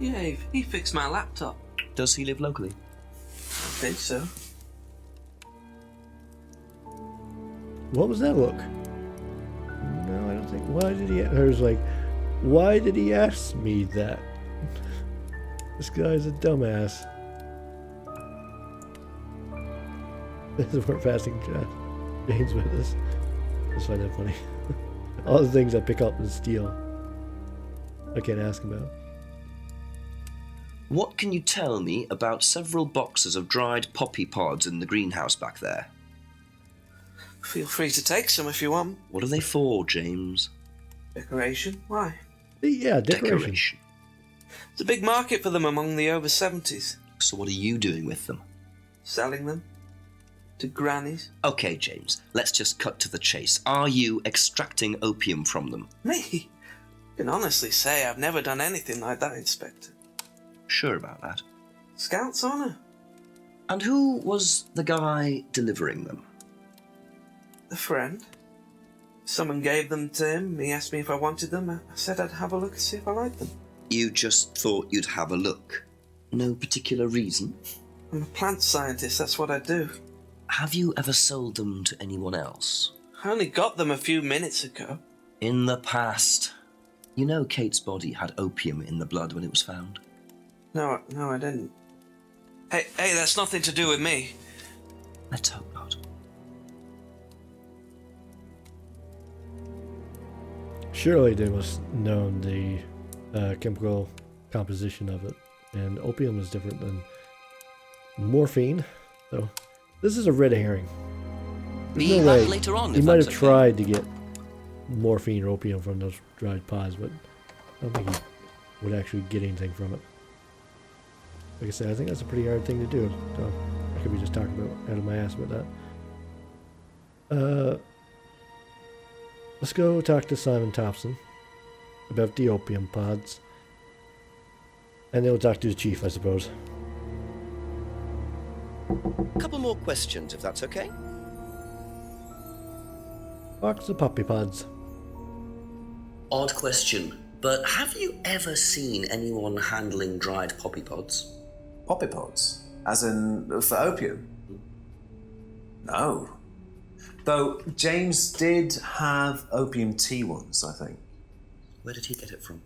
Yeah, he fixed my laptop. Does he live locally? I think so. What was that look? No, I don't think. Why did he? I was like, why did he ask me that? This guy's a dumbass. This is where fasting James with this. I just find that funny. All the things I pick up and steal, I can't ask about. What can you tell me about several boxes of dried poppy pods in the greenhouse back there? Feel free to take some if you want. What are they for, James? Decoration? Why? Yeah, decoration. There's a big market for them among the over 70s. So what are you doing with them? Selling them. To grannies. Okay, James, let's just cut to the chase. Are you extracting opium from them? Me? I can honestly say I've never done anything like that, Inspector. Sure about that? Scout's honour. And who was the guy delivering them? A friend. Someone gave them to him. He asked me if I wanted them. I said I'd have a look and see if I liked them. You just thought you'd have a look? No particular reason? I'm a plant scientist, that's what I do. Have you ever sold them to anyone else? I only got them a few minutes ago. In the past. You know Kate's body had opium in the blood when it was found? No, I didn't. Hey, that's nothing to do with me. Let's hope not. Surely they must have known the chemical composition of it, and opium is different than morphine, so this is a red herring. There's no way later on, he might have tried to get morphine or opium from those dried pods, but I don't think he would actually get anything from it. Like I said, I think that's a pretty hard thing to do, so I could be just talking about out of my ass about that. Let's go talk to Simon Thompson about the opium pods. And then we'll talk to the chief, I suppose. A couple more questions, if that's okay. Box of poppy pods. Odd question, but have you ever seen anyone handling dried poppy pods? Poppy pods? As in, for opium? No. Though James did have opium tea once, I think. Where did he get it from?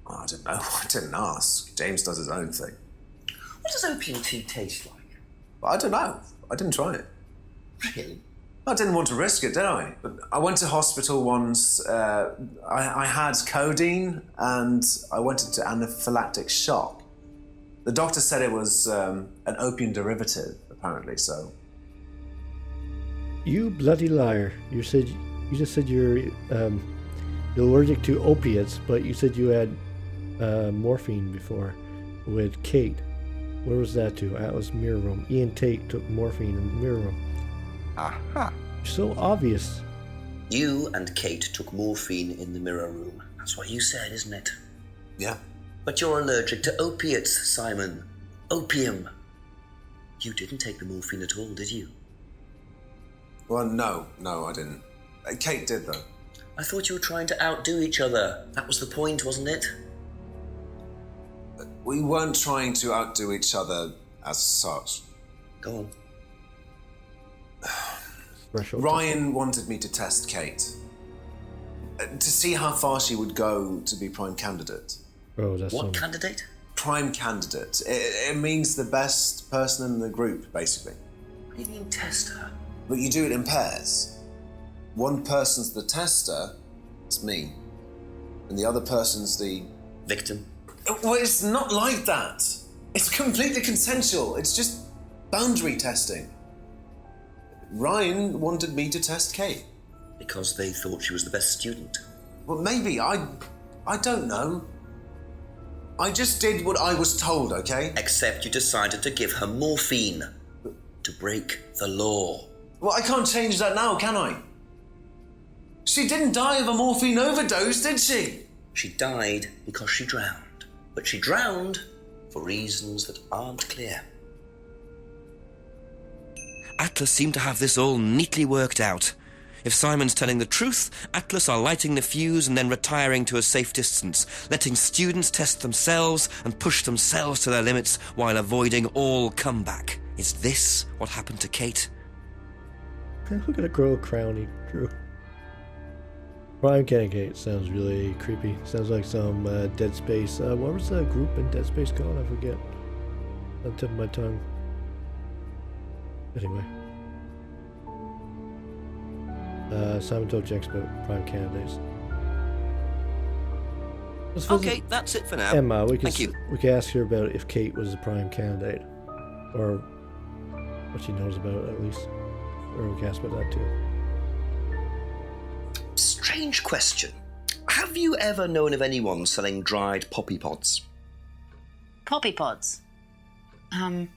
Oh, I don't know. I didn't ask. James does his own thing. What does opium tea taste like? I don't know. I didn't try it. Really? I didn't want to risk it, did I? But I went to hospital once. I had codeine and I went into anaphylactic shock. The doctor said it was an opium derivative, apparently, so... You bloody liar. You just said you're allergic to opiates, but you said you had morphine before with Kate. Where was that to? Atlas Mirror Room. Ian Tate took morphine in Mirror Room. Aha. So obvious. You and Kate took morphine in the Mirror Room. That's what you said, isn't it? Yeah. But you're allergic to opiates, Simon. Opium. You didn't take the morphine at all, did you? Well, no, I didn't. Kate did, though. I thought you were trying to outdo each other. That was the point, wasn't it? We weren't trying to outdo each other as such. Go on. Ryan wanted me to test Kate. To see how far she would go to be prime candidate. Oh, that's what candidate? Prime candidate. It means the best person in the group, basically. What do you mean test her? But you do it in pairs. One person's the tester, it's me, and the other person's the... victim? Well, it's not like that. It's completely consensual. It's just boundary testing. Ryan wanted me to test Kate. Because they thought she was the best student? Well, maybe. I don't know. I just did what I was told, okay? Except you decided to give her morphine. To break the law. Well, I can't change that now, can I? She didn't die of a morphine overdose, did she? She died because she drowned. But she drowned for reasons that aren't clear. Atlas seemed to have this all neatly worked out. If Simon's telling the truth, Atlas are lighting the fuse and then retiring to a safe distance, letting students test themselves and push themselves to their limits while avoiding all comeback. Is this what happened to Kate? Look at a girl crowning, Drew. Prime Candidate sounds really creepy. Sounds like some Dead Space. What was the group in Dead Space called? I forget. On the tip of my tongue. Anyway. Simon told Jenks about prime candidates. Okay, that's it for now. Emma, we can Thank you. We can ask her about if Kate was a prime candidate, or what she knows about it, at least, or we can ask about that too. Strange question. Have you ever known of anyone selling dried poppy pods? Poppy pods? Don't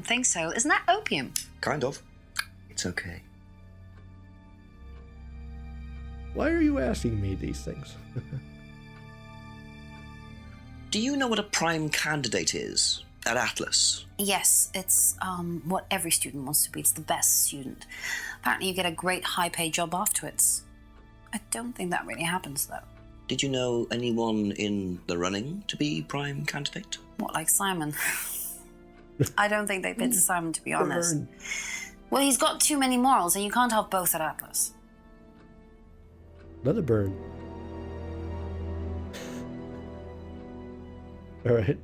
think so. Isn't that opium? Kind of. It's okay. Why are you asking me these things? Do you know what a prime candidate is? At Atlas? Yes, it's what every student wants to be. It's the best student. Apparently you get a great high-paid job afterwards. I don't think that really happens, though. Did you know anyone in the running to be prime candidate? What, like Simon? I don't think they picked Simon, to be honest. Well, he's got too many morals, and you can't have both at Atlas. Another bird. All right.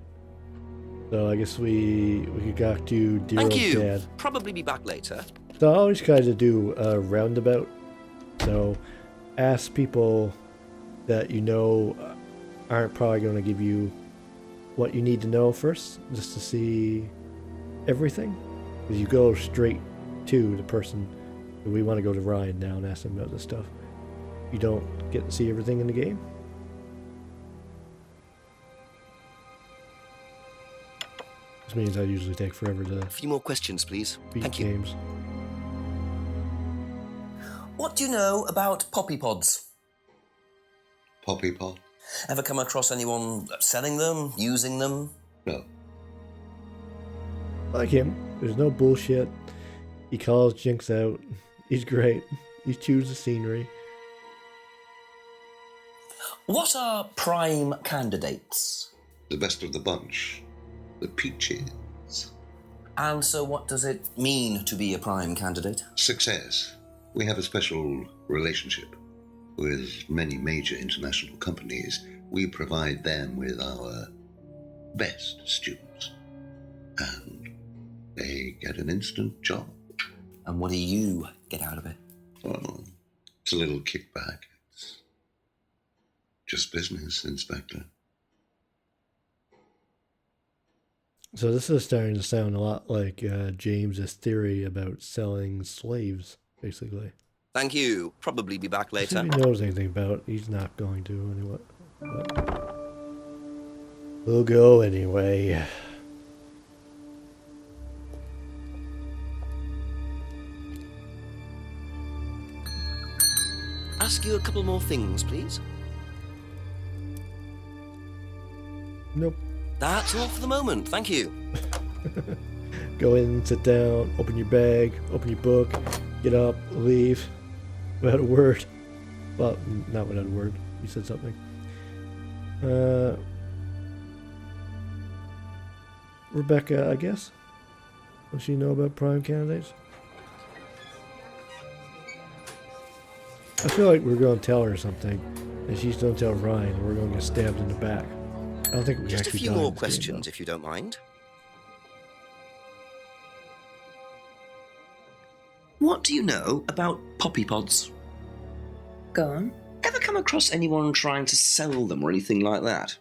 So I guess we could go to dear Thank old you. Dad. Probably be back later. So I always kind of do a roundabout. So ask people that you know aren't probably going to give you what you need to know first, just to see everything. Because you go straight to the person. We want to go to Ryan now and ask him about this stuff. You don't get to see everything in the game. This means I usually take forever to A few more questions, please. beat Thank you. games. What do you know about poppy pods? Poppy pod? Ever come across anyone selling them, using them? No. Like him. There's no bullshit. He calls Jenks out. He's great. He chews the scenery. What are prime candidates? The best of the bunch. The peaches. And so what does it mean to be a prime candidate? Success. We have a special relationship with many major international companies. We provide them with our best students. And they get an instant job. And what do you get out of it? Well, it's a little kickback. It's just business, Inspector. So this is starting to sound a lot like James's theory about selling slaves, basically. Thank you. Probably be back later. If he knows anything about it, he's not going to anyway. But we'll go anyway. Ask you a couple more things, please. Nope. That's all for the moment. Thank you. Go in, sit down, open your bag, open your book, get up, leave, without a word. Well, not without a word. You said something. Rebecca, I guess? Does she know about prime candidates? I feel like we're going to tell her something, and she's going to tell Ryan, and we're going to get stabbed in the back. I don't think we Just a actually few die in more this game, questions, though. if you don't mind. What do you know about poppy pods? Go on. Ever come across anyone trying to sell them or anything like that?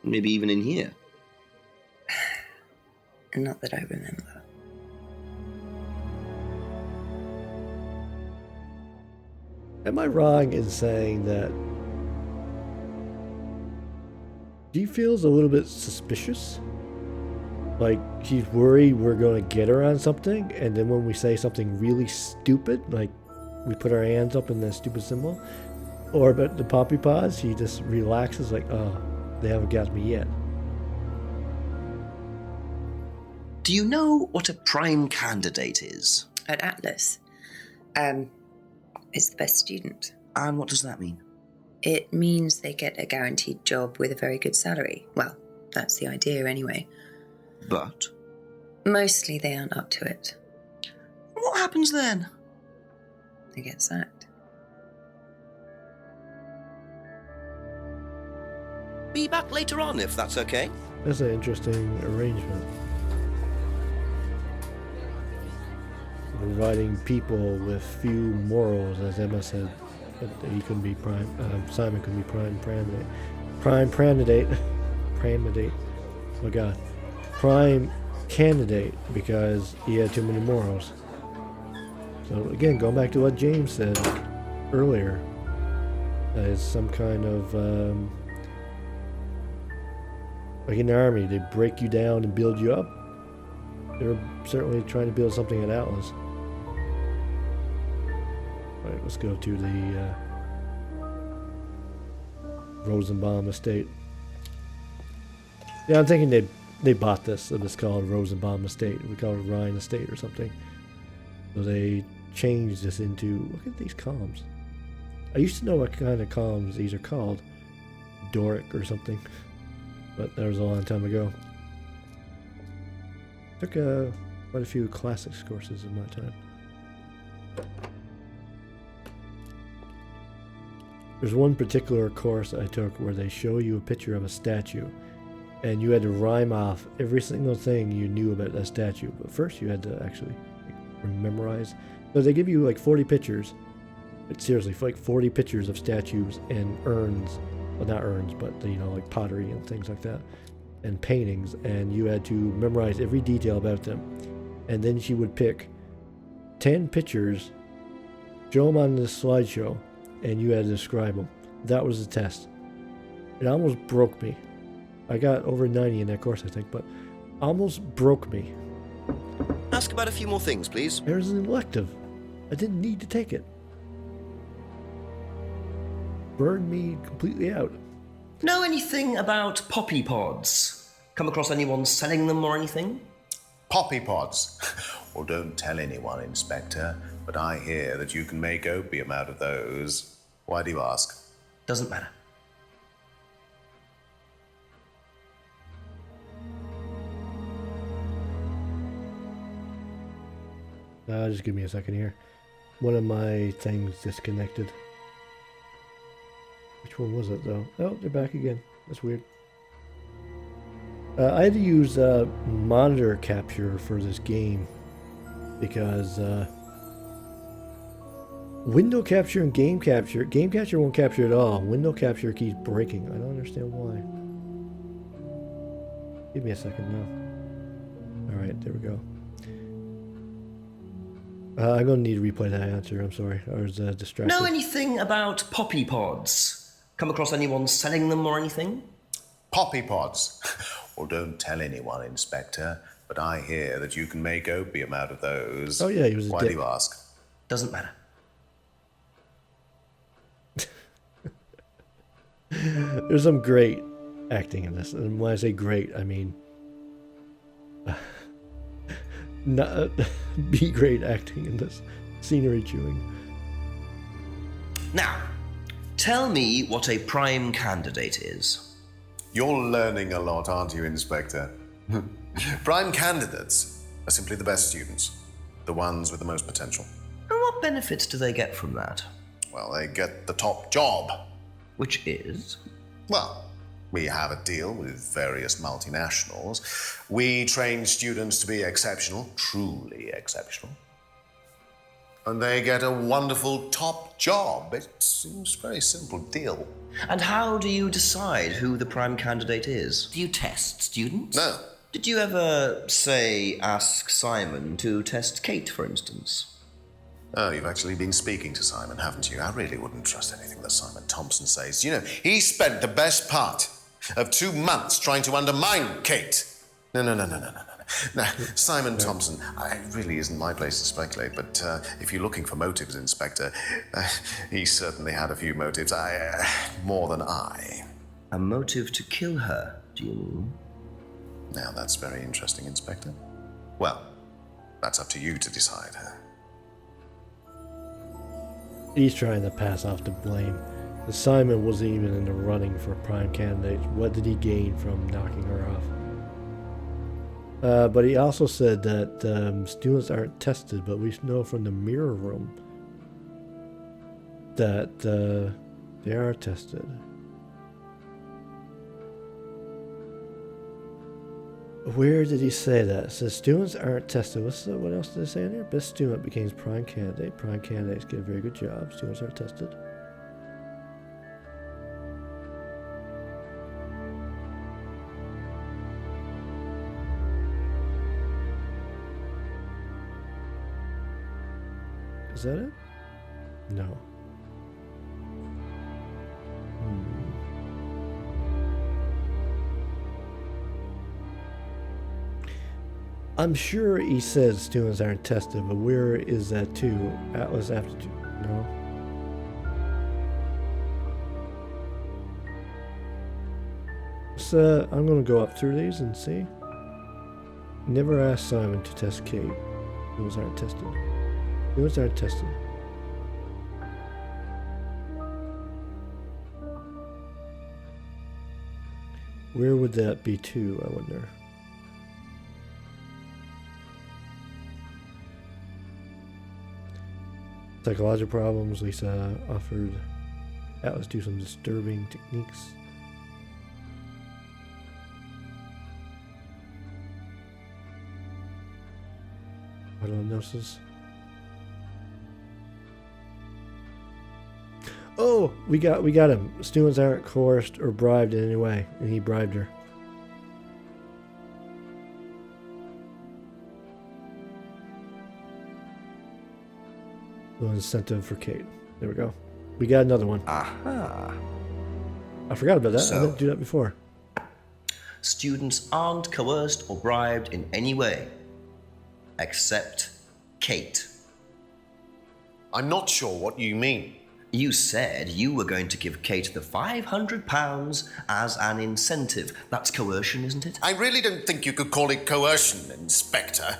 Maybe even in here? Not that I remember. Am I wrong in saying that she feels a little bit suspicious? Like, she's worried we're going to get her on something, and then when we say something really stupid, like we put our hands up in that stupid symbol, or about the poppy pods, she just relaxes like, oh, they haven't got me yet. Do you know what a prime candidate is? At Atlas, it's the best student. And what does that mean? It means they get a guaranteed job with a very good salary. Well, that's the idea anyway. But? Mostly they aren't up to it. What happens then? They get sacked. Be back later on, if that's okay. That's an interesting arrangement. Providing people with few morals, as Emma said, that he couldn't be prime. Simon couldn't be prime candidate. Prime candidate. Candidate. Oh God. Prime candidate because he had too many morals. So again, going back to what James said earlier, is some kind of like in the army, they break you down and build you up. They're certainly trying to build something at Atlas. Alright, let's go to the Rosenbaum estate. Yeah, I'm thinking they'd they bought this. It was called Rosenbaum Estate. We call it Ryan Estate or something. So they changed this into, look at these columns. I used to know what kind of columns these are called. Doric or something. But that was a long time ago. Took quite a few classics courses in my time. There's one particular course I took where they show you a picture of a statue, and you had to rhyme off every single thing you knew about that statue. But first you had to actually memorize. So they give you like 40 pictures. It's seriously like 40 pictures of statues and urns. Well, not urns, but like pottery and things like that, and paintings. And you had to memorize every detail about them. And then she would pick 10 pictures, show them on this slideshow, and you had to describe them. That was the test. It almost broke me. I got over 90 in that course, I think, but almost broke me. Ask about a few more things, please. There's an elective. I didn't need to take it. Burned me completely out. Know anything about poppy pods? Come across anyone selling them or anything? Poppy pods? Well, don't tell anyone, Inspector, but I hear that you can make opium out of those. Why do you ask? Doesn't matter. Just give me a second here. One of my things disconnected. Which one was it, though? Oh, they're back again. That's weird. I had to use monitor capture for this game because window capture and game capture won't capture at all. Window capture keeps breaking. I don't understand why. Give me a second now. Alright, there we go. I'm going to need to replay that answer. I'm sorry. I was distracted. Know anything about poppy pods? Come across anyone selling them or anything? Poppy pods? Well, don't tell anyone, Inspector, but I hear that you can make opium out of those. Oh, yeah, he was a Why dick. do you ask? Doesn't matter. There's some great acting in this. And when I say great, I mean... not be great acting in this. Scenery chewing. Now, tell me what a prime candidate is. You're learning a lot, aren't you, Inspector? Prime candidates are simply the best students. The ones with the most potential. And what benefits do they get from that? Well, they get the top job. Which is? Well, we have a deal with various multinationals. We train students to be exceptional, truly exceptional. And they get a wonderful top job. It seems a very simple deal. And how do you decide who the prime candidate is? Do you test students? No. Did you ever, say, ask Simon to test Kate, for instance? Oh, you've actually been speaking to Simon, haven't you? I really wouldn't trust anything that Simon Thompson says. You know, he spent the best part of 2 months trying to undermine Kate. No. Now, Simon Thompson, it really isn't my place to speculate, but if you're looking for motives, Inspector, he certainly had a few motives. More than I. A motive to kill her, do you mean? Now, that's very interesting, Inspector. Well, that's up to you to decide. He's trying to pass off the blame. Simon wasn't even in the running for prime candidate. What did he gain from knocking her off? But he also said that students aren't tested, but we know from the mirror room that they are tested. Where did he say that? It says students aren't tested. What else did it say in there? Best student becomes prime candidate. Prime candidates get a very good job. Students are tested. Is that it? No. I'm sure he says students aren't tested, but where is that too? Atlas aptitude? No. So I'm going to go up through these and see. Never ask Simon to test Kate. Those aren't tested. Those aren't tested. Where would that be to, I wonder? Psychological problems. Lisa offered Atlas do some disturbing techniques. Hypnosis. Oh, we got him. Students aren't coerced or bribed in any way, and he bribed her. No incentive for Kate. There we go. We got another one. Aha. I forgot about that. So, I didn't do that before. Students aren't coerced or bribed in any way, except Kate. I'm not sure what you mean. You said you were going to give Kate the £500 as an incentive. That's coercion, isn't it? I really don't think you could call it coercion, Inspector.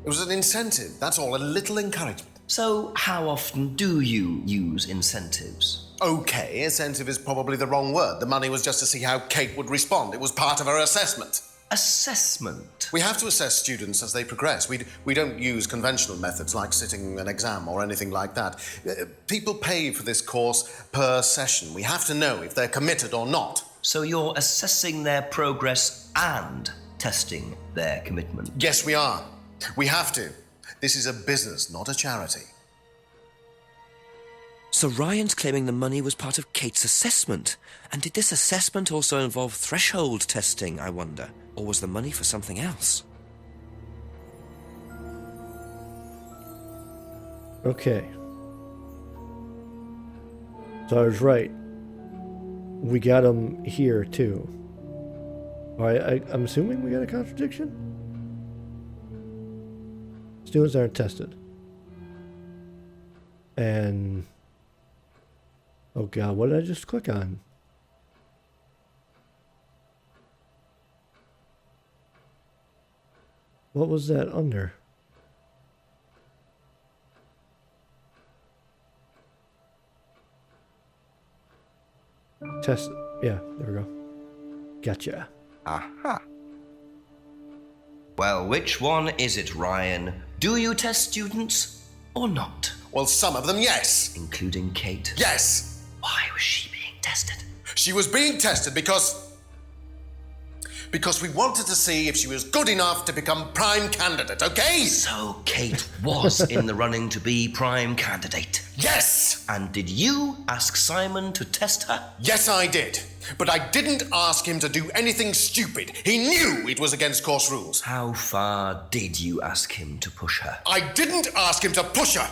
It was an incentive, that's all, a little encouragement. So, how often do you use incentives? Okay, incentive is probably the wrong word. The money was just to see how Kate would respond. It was part of her assessment. Assessment? We have to assess students as they progress. We don't use conventional methods like sitting an exam or anything like that. People pay for this course per session. We have to know if they're committed or not. So you're assessing their progress and testing their commitment? Yes, we are. We have to. This is a business, not a charity. So Ryan's claiming the money was part of Kate's assessment. And did this assessment also involve threshold testing, I wonder? Or was the money for something else? Okay. So I was right. We got him here, too. I'm assuming we got a contradiction? Students aren't tested. And... oh god, what did I just click on? What was that under? Test. Yeah, there we go. Gotcha. Aha. Well, which one is it, Ryan? Do you test students or not? Well, some of them, yes. Including Kate? Yes. Why was she being tested? She was being tested because we wanted to see if she was good enough to become prime candidate, okay? So Kate was in the running to be prime candidate? Yes! And did you ask Simon to test her? Yes, I did. But I didn't ask him to do anything stupid. He knew it was against course rules. How far did you ask him to push her? I didn't ask him to push her.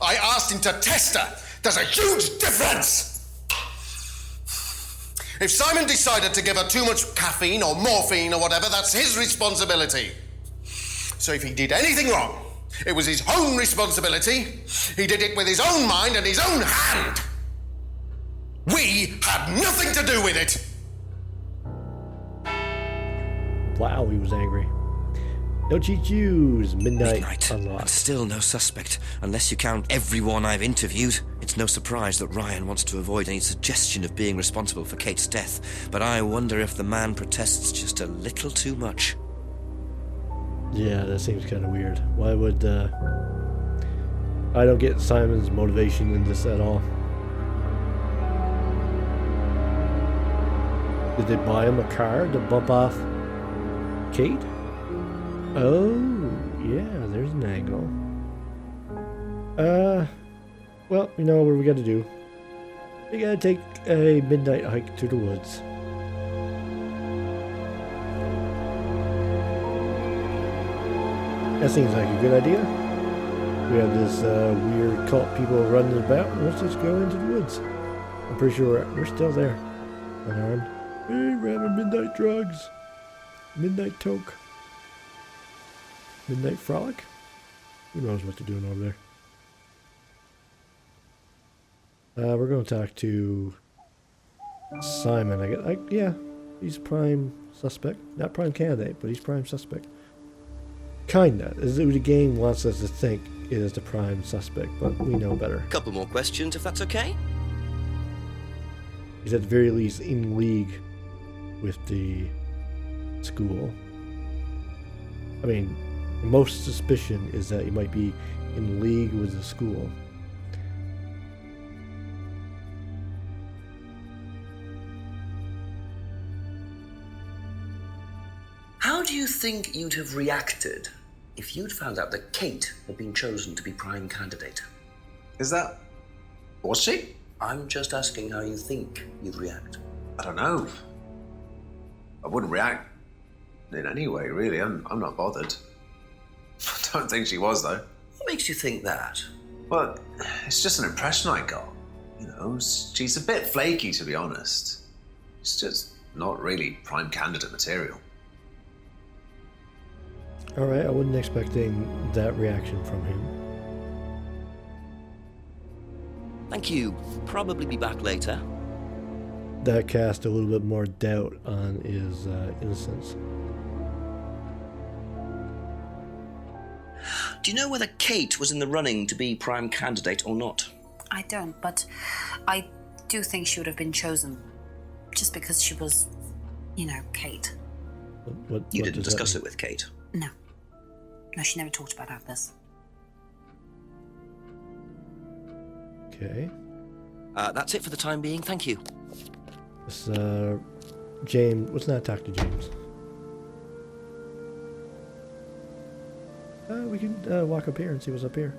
I asked him to test her. There's a huge difference! If Simon decided to give her too much caffeine or morphine or whatever, that's his responsibility. So if he did anything wrong, it was his own responsibility. He did it with his own mind and his own hand. We had nothing to do with it. Wow, he was angry. No cheat Jews. Midnight unlocked. And still no suspect, unless you count everyone I've interviewed. It's no surprise that Ryan wants to avoid any suggestion of being responsible for Kate's death, but I wonder if the man protests just a little too much. Yeah, that seems kind of weird. Why would, I don't get Simon's motivation in this at all. Did they buy him a car to bump off Kate? Oh, yeah, there's an angle. Well, you know what we gotta do. We gotta take a midnight hike through the woods. That seems like a good idea. We have this weird cult people running about. Let's just go into the woods. I'm pretty sure we're still there. Unarmed. Hey, we're having midnight drugs. Midnight toke. Midnight frolic? Who knows what they're doing over there? We're going to talk to Simon. Yeah, he's prime suspect. Not prime candidate, but he's prime suspect. Kinda. The game wants us to think it is the prime suspect, but we know better. Couple more questions, if that's okay? He's at the very least in league with the school. I mean, most suspicion is that he might be in league with the school. How do you think you'd have reacted if you'd found out that Kate had been chosen to be prime candidate? Was she? I'm just asking how you think you'd react. I don't know. I wouldn't react in any way, really. I'm not bothered. I don't think she was, though. What makes you think that? Well, it's just an impression I got. You know, she's a bit flaky, to be honest. She's just not really prime candidate material. Alright, I wasn't expecting that reaction from him. Thank you. Probably be back later. That cast a little bit more doubt on his innocence. Do you know whether Kate was in the running to be prime candidate or not? I don't, but I do think she would have been chosen just because she was, Kate. You didn't discuss it with Kate? No. No, she never talked about this. Okay. That's it for the time being, thank you. This, James, let's not talk to James. We can walk up here and see what's up here.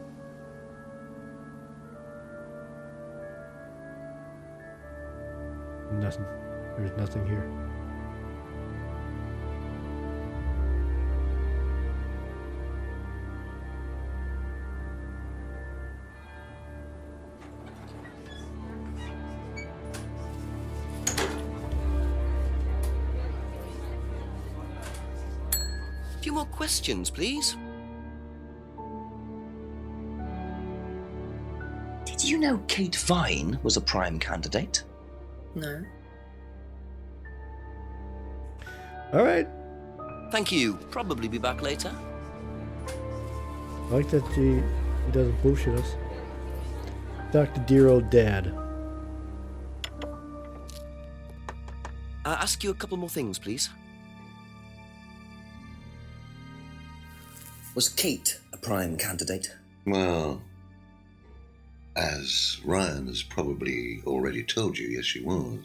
Nothing. There's nothing here. A few more questions, please. Did you know Kate Vine was a prime candidate? No. All right. Thank you. Probably be back later. I like that he doesn't bullshit us. Talk to dear old dad. Ask you a couple more things, please. Was Kate a prime candidate? Well, as Ryan has probably already told you, yes, she was.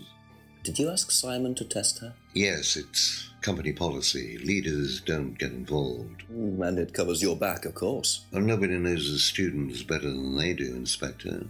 Did you ask Simon to test her? Yes, it's company policy. Leaders don't get involved. And it covers your back, of course. Well, nobody knows the students better than they do, Inspector.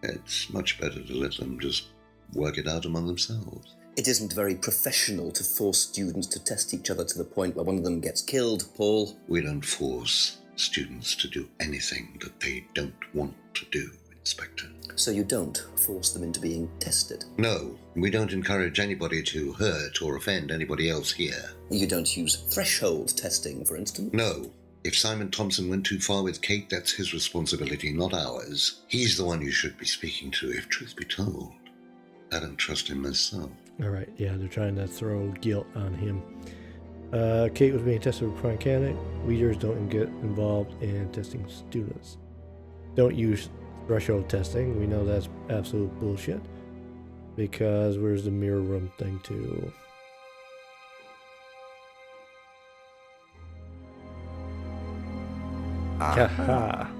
It's much better to let them just work it out among themselves. It isn't very professional to force students to test each other to the point where one of them gets killed, Paul. We don't force students to do anything that they don't want to do, Inspector. So you don't force them into being tested? No, we don't encourage anybody to hurt or offend anybody else here. You don't use threshold testing, for instance? No. If Simon Thompson went too far with Kate, that's his responsibility, not ours. He's the one you should be speaking to, if truth be told. I don't trust him myself. All right, yeah, they're trying to throw guilt on him. Kate was being tested with prime candidate. Leaders don't get involved in testing students. Don't use threshold testing. We know that's absolute bullshit. Because where's the mirror room thing too? Aha.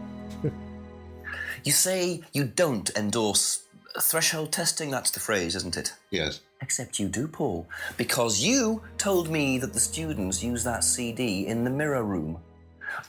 You say you don't endorse threshold testing, that's the phrase, isn't it? Yes. Except you do, Paul, because you told me that the students use that CD in the mirror room.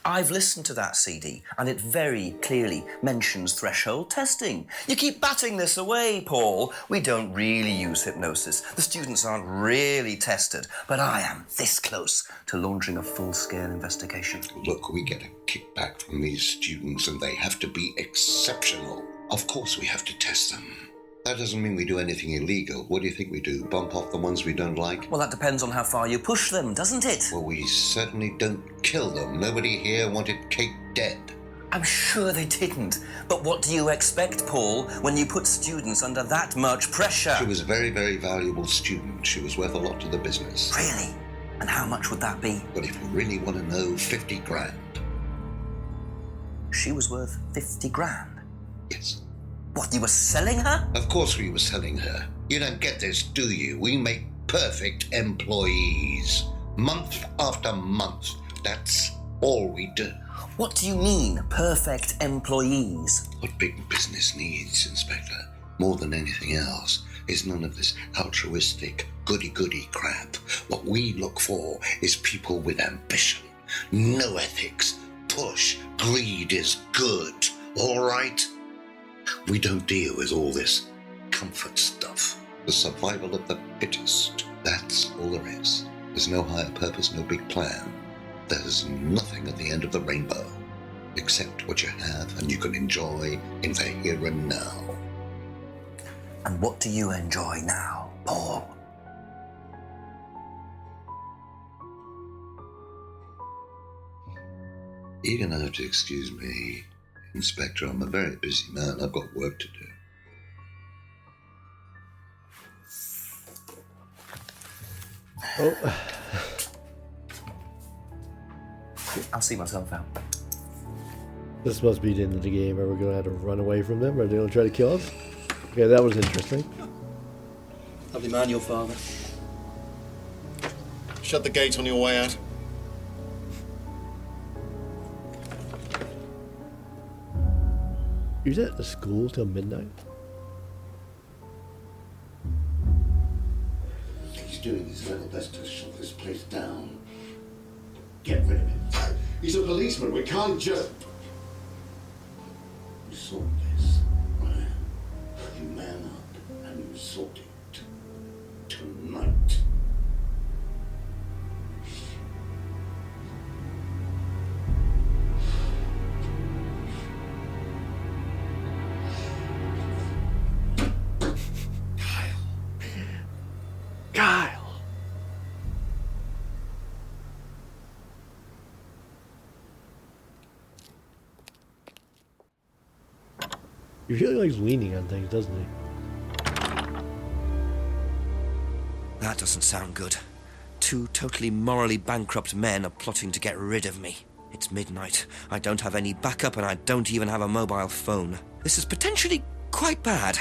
I've listened to that CD, and it very clearly mentions threshold testing. You keep batting this away, Paul. We don't really use hypnosis. The students aren't really tested, but I am this close to launching a full-scale investigation. Look, we get a kickback from these students, and they have to be exceptional. Of course we have to test them. That doesn't mean we do anything illegal. What do you think we do? Bump off the ones we don't like? Well, that depends on how far you push them, doesn't it? Well, we certainly don't kill them. Nobody here wanted Kate dead. I'm sure they didn't. But what do you expect, Paul, when you put students under that much pressure? She was a very, very valuable student. She was worth a lot to the business. Really? And how much would that be? But if you really want to know, 50 grand. She was worth 50 grand? Yes. What, you were selling her? Of course we were selling her. You don't get this, do you? We make perfect employees. Month after month. That's all we do. What do you mean, perfect employees? What big business needs, Inspector, more than anything else, is none of this altruistic, goody-goody crap. What we look for is people with ambition, no ethics, push, greed is good, all right? We don't deal with all this comfort stuff. The survival of the fittest, that's all there is. There's no higher purpose, no big plan. There's nothing at the end of the rainbow, except what you have and you can enjoy in the here and now. And what do you enjoy now, Paul? You're going to have to excuse me, Inspector. I'm a very busy man. I've got work to do. Oh. I'll see myself out. This must be the end of the game. Are we going to have to run away from them? Or are they going to try to kill us? Okay, that was interesting. Lovely man, your father. Shut the gate on your way out. You was at the school till midnight? He's doing his level best to shut this place down. Get rid of him. He's a policeman. We can't just... You sort this, right? You man up and you sort it. Tonight. Kyle! He really likes leaning on things, doesn't he? That doesn't sound good. Two totally morally bankrupt men are plotting to get rid of me. It's midnight. I don't have any backup and I don't even have a mobile phone. This is potentially quite bad.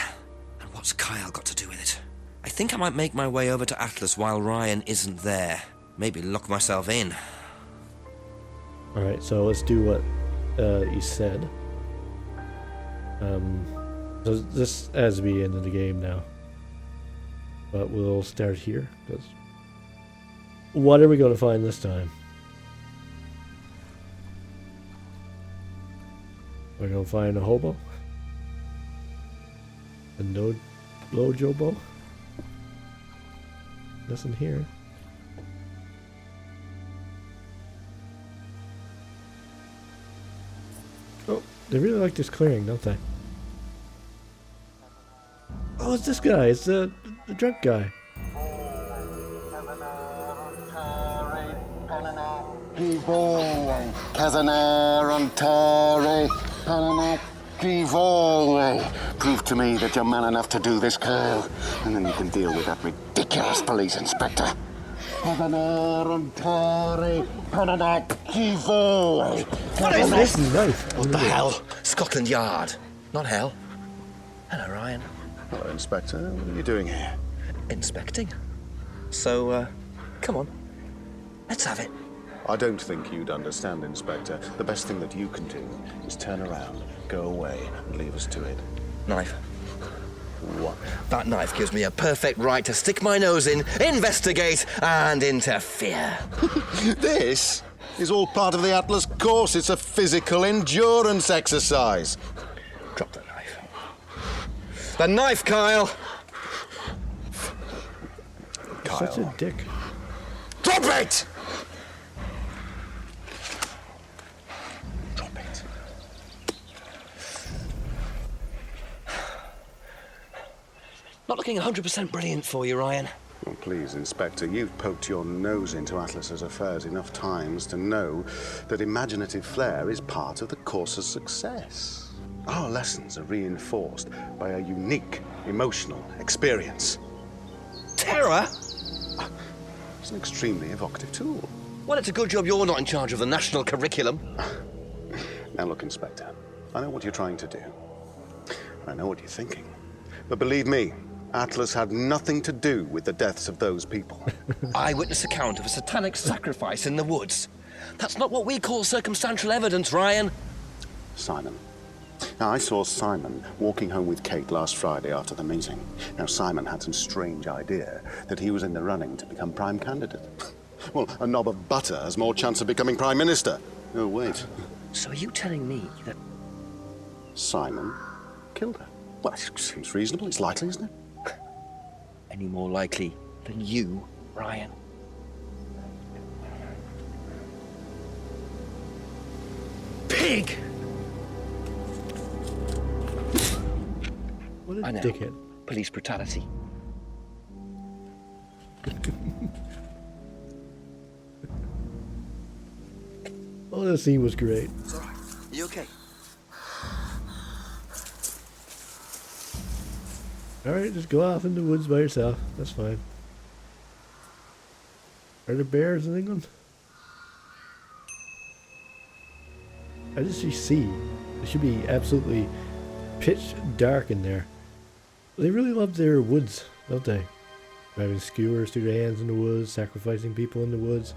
And what's Kyle got to do with it? I think I might make my way over to Atlas while Ryan isn't there. Maybe lock myself in. Alright, so let's do what he said. So this has to be the end of the game now. But we'll start here. Because what are we going to find this time? We're going to find a hobo? A no jobo? Nothing here. Oh, they really like this clearing, don't they? Oh, it's this guy. It's the drunk guy. Prove to me that you're man enough to do this, Kyle, and then you can deal with that ridiculous police inspector. What is this? What the hell? Scotland Yard, not hell. Hello, Ryan. Hello, Inspector. What are you doing here? Inspecting. So, come on. Let's have it. I don't think you'd understand, Inspector. The best thing that you can do is turn around, go away, and leave us to it. Knife. What? That knife gives me a perfect right to stick my nose in, investigate, and interfere. This is all part of the Atlas course. It's a physical endurance exercise. Drop the knife. The knife, Kyle! Kyle. Such a dick. Drop it! Drop it. Not looking 100% brilliant for you, Ryan. Well, please, Inspector, you've poked your nose into Atlas's affairs enough times to know that imaginative flair is part of the course's success. Our lessons are reinforced by a unique emotional experience. Terror? It's an extremely evocative tool. Well, it's a good job you're not in charge of the national curriculum. Now look, Inspector, I know what you're trying to do. I know what you're thinking. But believe me, Atlas had nothing to do with the deaths of those people. Eyewitness account of a satanic sacrifice in the woods. That's not what we call circumstantial evidence, Ryan. Simon. Now, I saw Simon walking home with Kate last Friday after the meeting. Now, Simon had some strange idea that he was in the running to become prime candidate. Well, a knob of butter has more chance of becoming prime minister. Oh, wait. So are you telling me that Simon killed her? Well, it seems reasonable. It's likely, isn't it? any more likely than you, Ryan? Pig! What a I know. dickhead. Police brutality. Oh, that scene was great. You okay? Alright, just go off in the woods by yourself. That's fine. Are there bears in England? I just see sea. It should be absolutely pitch dark in there. They really love their woods, don't they? Driving skewers through their hands in the woods, sacrificing people in the woods.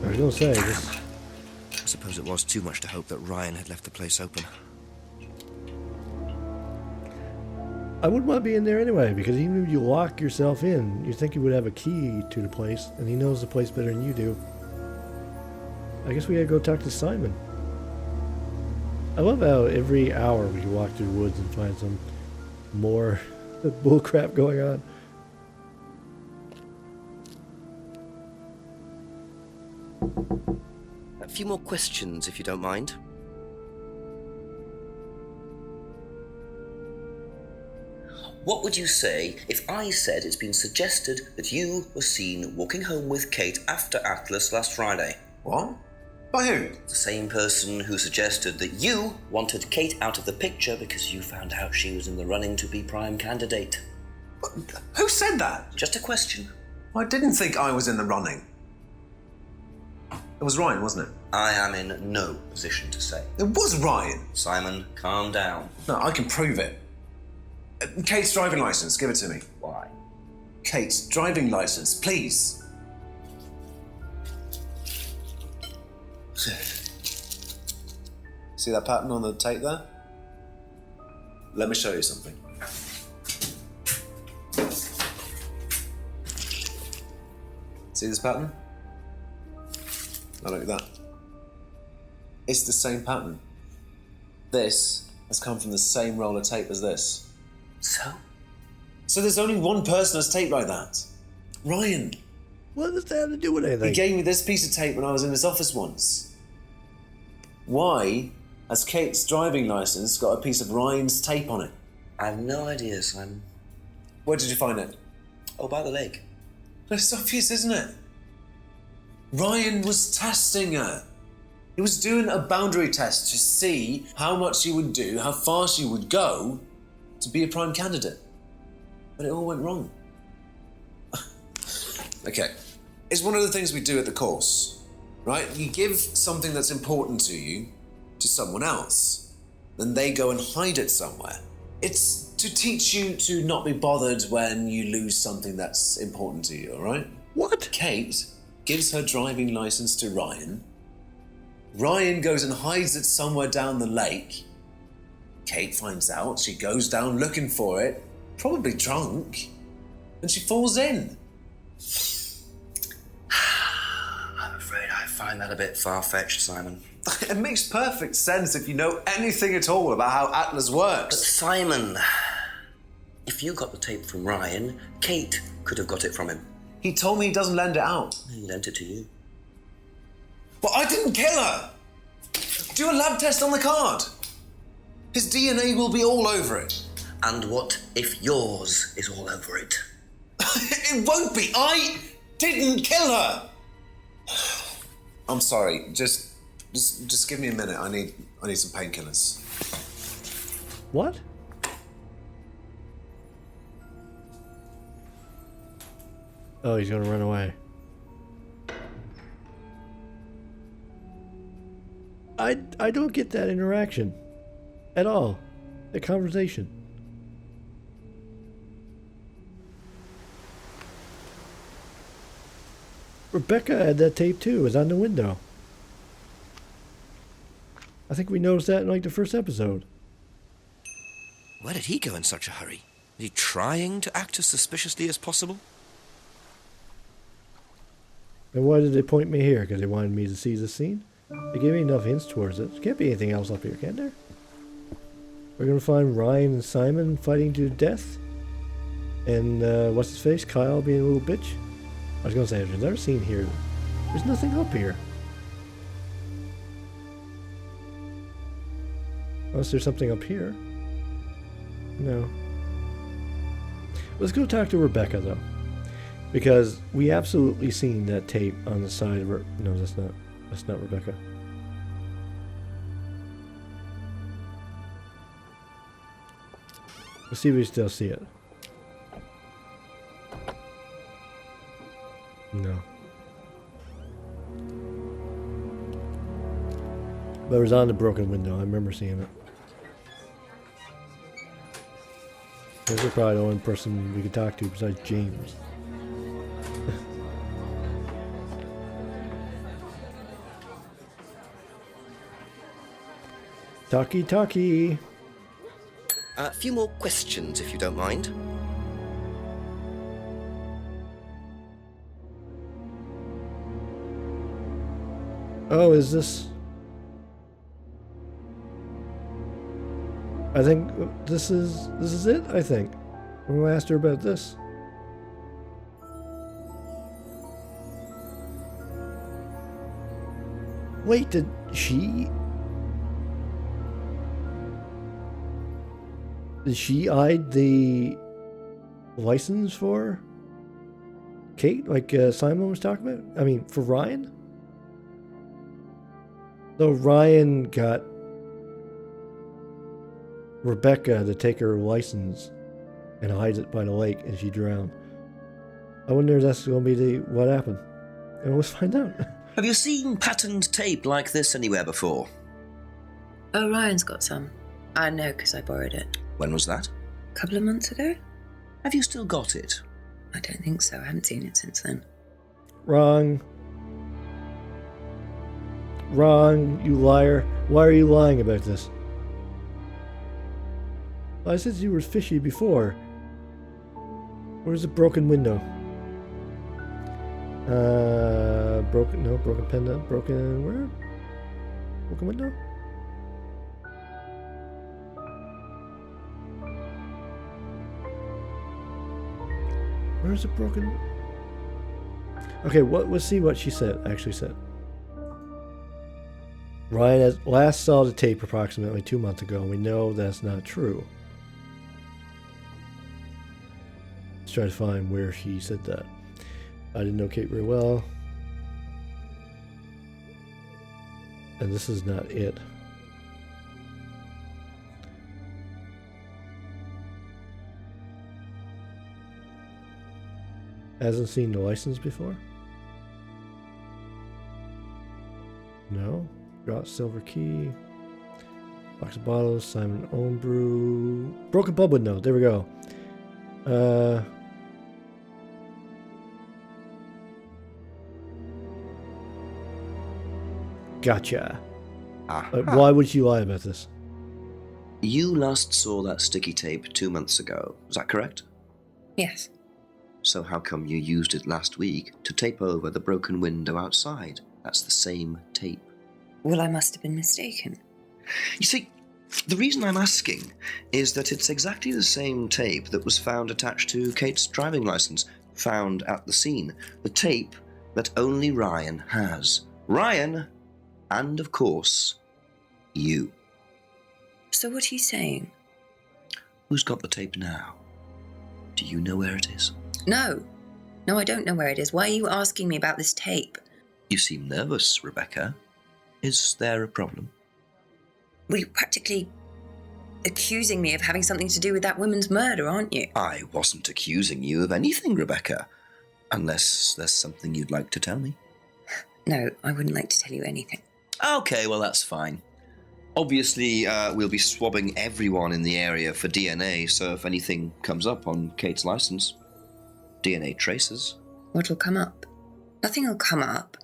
I was gonna say, this... I suppose it was too much to hope that Ryan had left the place open. I wouldn't want to be in there anyway, because even if you lock yourself in, you think you would have a key to the place, and he knows the place better than you do. I guess we gotta go talk to Simon. I love how every hour we walk through the woods and find some more bullcrap going on. A few more questions, if you don't mind. What would you say if I said it's been suggested that you were seen walking home with Kate after Atlas last Friday? What? By who? The same person who suggested that you wanted Kate out of the picture because you found out she was in the running to be prime candidate. Who said that? Just a question. I didn't think I was in the running. It was Ryan, wasn't it? I am in no position to say. It was Ryan. Simon, calm down. No, I can prove it. Kate's driving license, give it to me. Why? Kate's driving license, please. See that pattern on the tape there? Let me show you something. See this pattern? Now look at that. It's the same pattern. This has come from the same roll of tape as this. So there's only one person that's taped like that. Ryan. What does that have to do with anything? He gave me this piece of tape when I was in his office once. Why has Kate's driving license got a piece of Ryan's tape on it? I have no idea, Simon. Where did you find it? Oh, by the lake. It's obvious, isn't it? Ryan was testing her. He was doing a boundary test to see how much she would do, how far she would go to be a prime candidate. But it all went wrong. Okay, it's one of the things we do at the course, right? You give something that's important to you to someone else, then they go and hide it somewhere. It's to teach you to not be bothered when you lose something that's important to you, all right? What? Kate gives her driving license to Ryan. Ryan goes and hides it somewhere down the lake. Kate finds out, she goes down looking for it, probably drunk, and she falls in. I'm afraid I find that a bit far-fetched, Simon. It makes perfect sense if you know anything at all about how Atlas But works. Simon, if you got the tape from Ryan, Kate could have got it from him. He told me he doesn't lend it out. He lent it to you. But I didn't kill her! Do a lab test on the card. His DNA will be all over it. And what if yours is all over it? It won't be. I didn't kill her. I'm sorry. Just give me a minute. I need some painkillers. What? Oh, he's gonna run away. I don't get that interaction at all. The conversation. Rebecca had that tape too. It was on the window. I think we noticed that in like the first episode. Where did he go in such a hurry? Is he trying to act as suspiciously as possible? And why did they point me here? Because they wanted me to see the scene? They gave me enough hints towards it. There can't be anything else up here, can there? We're gonna find Ryan and Simon fighting to death? And what's his face? Kyle being a little bitch? I was gonna say, there's another scene here. There's nothing up here. Unless there's something up here. No. Let's go talk to Rebecca, though. Because we absolutely seen that tape on the side of her. No, that's not Rebecca. Let's see if we still see it. No. But it was on the broken window. I remember seeing it. This is probably the only person we could talk to besides James. Talkie. A few more questions, if you don't mind. Oh, is this... I think this is it, I think. I'm gonna ask her about this. Wait, did she hide the license for Kate, like Simon was talking about? I mean, for Ryan? So Ryan got Rebecca to take her license and hide it by the lake, and she drowned. I wonder if that's going to be what happened. And let's find out. Have you seen patterned tape like this anywhere before? Oh, Ryan's got some. I know, because I borrowed it. When was that? A couple of months ago? Have you still got it? I don't think so. I haven't seen it since then. Wrong, you liar. Why are you lying about this? I said you were fishy before. Where's the broken window? Broken pendant, where? Broken window? Where's the broken... Okay, let's see what she actually said. Ryan last saw the tape approximately 2 months ago, and we know that's not true. Let's try to find where she said that. I didn't know Kate very well. And this is not it. Hasn't seen the license before? No. Got silver key. Box of bottles. Simon own brew. Broken pub window. There we go. Gotcha. Why would you lie about this? You last saw that sticky tape 2 months ago. Is that correct? Yes. So how come you used it last week to tape over the broken window outside? That's the same tape. Well, I must have been mistaken. You see, the reason I'm asking is that it's exactly the same tape that was found attached to Kate's driving license, found at the scene. The tape that only Ryan has. Ryan, and of course, you. So what are you saying? Who's got the tape now? Do you know where it is? No, I don't know where it is. Why are you asking me about this tape? You seem nervous, Rebecca. Is there a problem? Well, you're practically accusing me of having something to do with that woman's murder, aren't you? I wasn't accusing you of anything, Rebecca. Unless there's something you'd like to tell me. No, I wouldn't like to tell you anything. Okay, well, that's fine. Obviously, we'll be swabbing everyone in the area for DNA, so if anything comes up on Kate's license, DNA traces. What'll come up? Nothing will come up.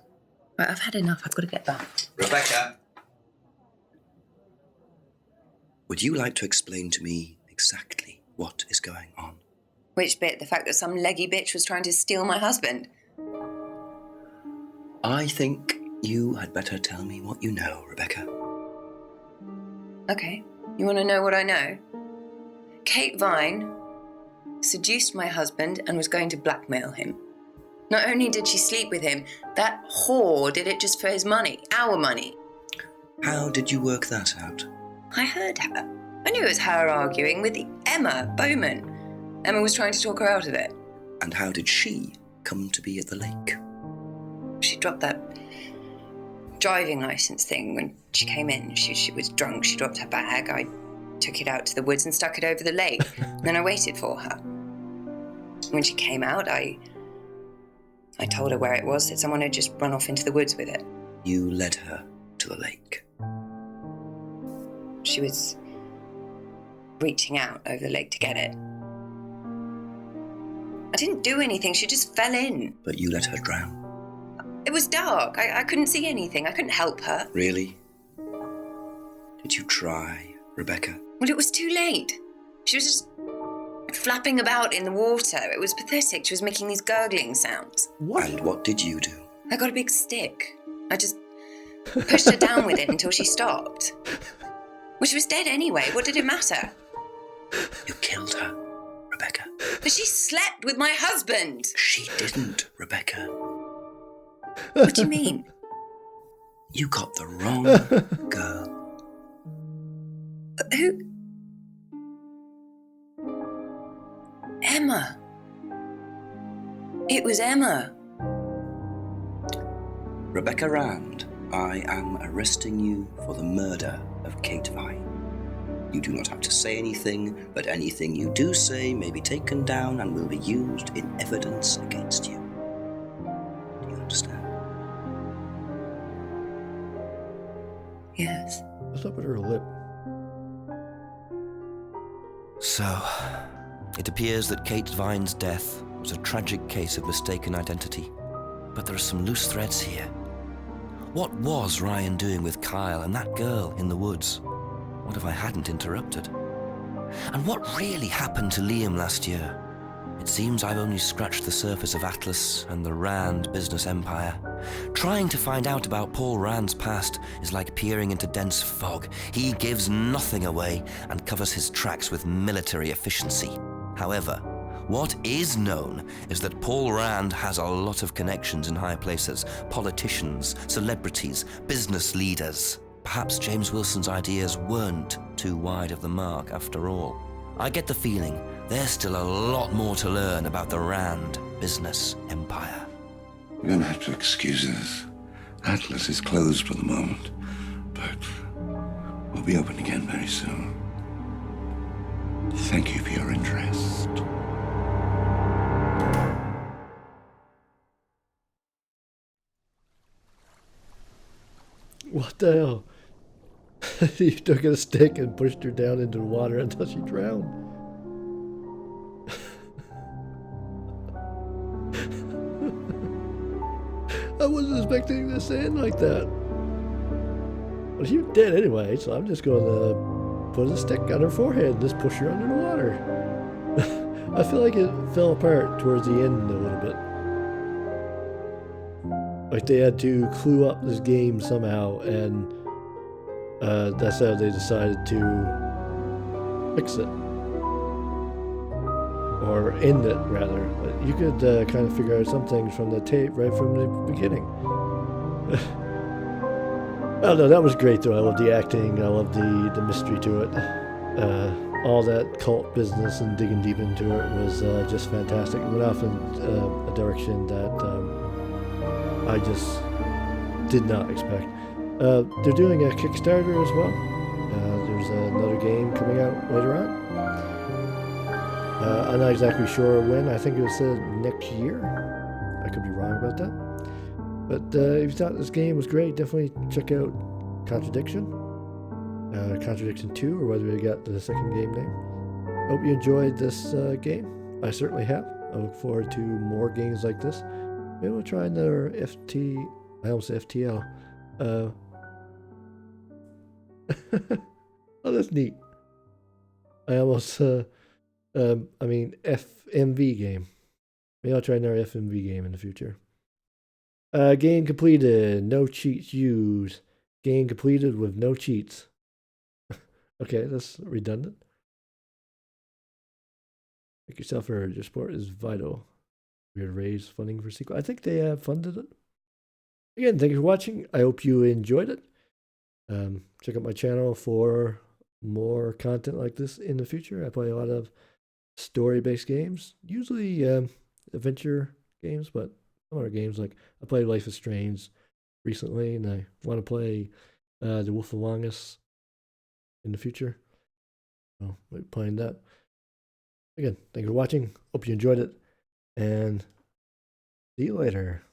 Right, I've had enough. I've got to get back. Rebecca! Would you like to explain to me exactly what is going on? Which bit? The fact that some leggy bitch was trying to steal my husband? I think you had better tell me what you know, Rebecca. Okay. You want to know what I know? Kate Vine seduced my husband and was going to blackmail him. Not only did she sleep with him, that whore did it just for his money, our money. How did you work that out? I heard her. I knew it was her arguing with Emma Bowman. Emma was trying to talk her out of it. And how did she come to be at the lake? She dropped that driving licence thing when she came in. She was drunk. She dropped her bag. I took it out to the woods and stuck it over the lake. Then I waited for her. When she came out, I told her where it was, that someone had just run off into the woods with it. You led her to the lake. She was reaching out over the lake to get it. I didn't do anything. She just fell in. But you let her drown. It was dark. I couldn't see anything. I couldn't help her. Really? Did you try, Rebecca? Well, it was too late. She was just flapping about in the water. It was pathetic. She was making these gurgling sounds. What? And what did you do? I got a big stick. I just pushed her down with it until she stopped. Well, she was dead anyway. What did it matter? You killed her, Rebecca. But she slept with my husband. She didn't, Rebecca. What do you mean? You got the wrong girl. Who? Emma. It was Emma. Rebecca Rand, I am arresting you for the murder of Kate Vine. You do not have to say anything, but anything you do say may be taken down and will be used in evidence against you. Do you understand? Yes. What's up with her lip? So, it appears that Kate Vine's death was a tragic case of mistaken identity. But there are some loose threads here. What was Ryan doing with Kyle and that girl in the woods? What if I hadn't interrupted? And what really happened to Liam last year? It seems I've only scratched the surface of Atlas and the Rand business empire. Trying to find out about Paul Rand's past is like peering into dense fog. He gives nothing away and covers his tracks with military efficiency. However, what is known is that Paul Rand has a lot of connections in high places, politicians, celebrities, business leaders. Perhaps James Wilson's ideas weren't too wide of the mark after all. I get the feeling there's still a lot more to learn about the Rand business empire. You're going to have to excuse us. Atlas is closed for the moment, but we'll be open again very soon. Thank you for your interest. What the hell? He took a stick and pushed her down into the water until she drowned. I wasn't expecting this to end like that. Well, she was dead anyway, so I'm just going to put a stick on her forehead and just push her under the water. I feel like it fell apart towards the end a little bit. Like they had to clue up this game somehow, and that's how they decided to fix it. Or end it, rather. But you could kind of figure out some things from the tape right from the beginning. Oh no, that was great though. I love the acting, I love the mystery to it. All that cult business and digging deep into it was just fantastic. It went off in a direction that I just did not expect. They're doing a Kickstarter as well. There's another game coming out later on. I'm not exactly sure when. I think it was said next year. I could be wrong about that. But if you thought this game was great, definitely check out Contradiction, Contradiction 2, or whether you got the second game name. Hope you enjoyed this game. I certainly have. I look forward to more games like this. Maybe we'll try another I almost said FTL. Oh, that's neat. I almost, FMV game. Maybe I'll try another FMV game in the future. Game completed. No cheats used. Game completed with no cheats. Okay, that's redundant. Make yourself heard. Your support is vital. We would raise funding for sequel. I think they have funded it. Again, thank you for watching. I hope you enjoyed it. Check out my channel for more content like this in the future. I play a lot of story-based games, usually adventure games, but some other games like I played Life is Strange recently, and I want to play The Wolf Among Us in the future. So I'll be playing that. Again, thank you for watching. Hope you enjoyed it, and see you later.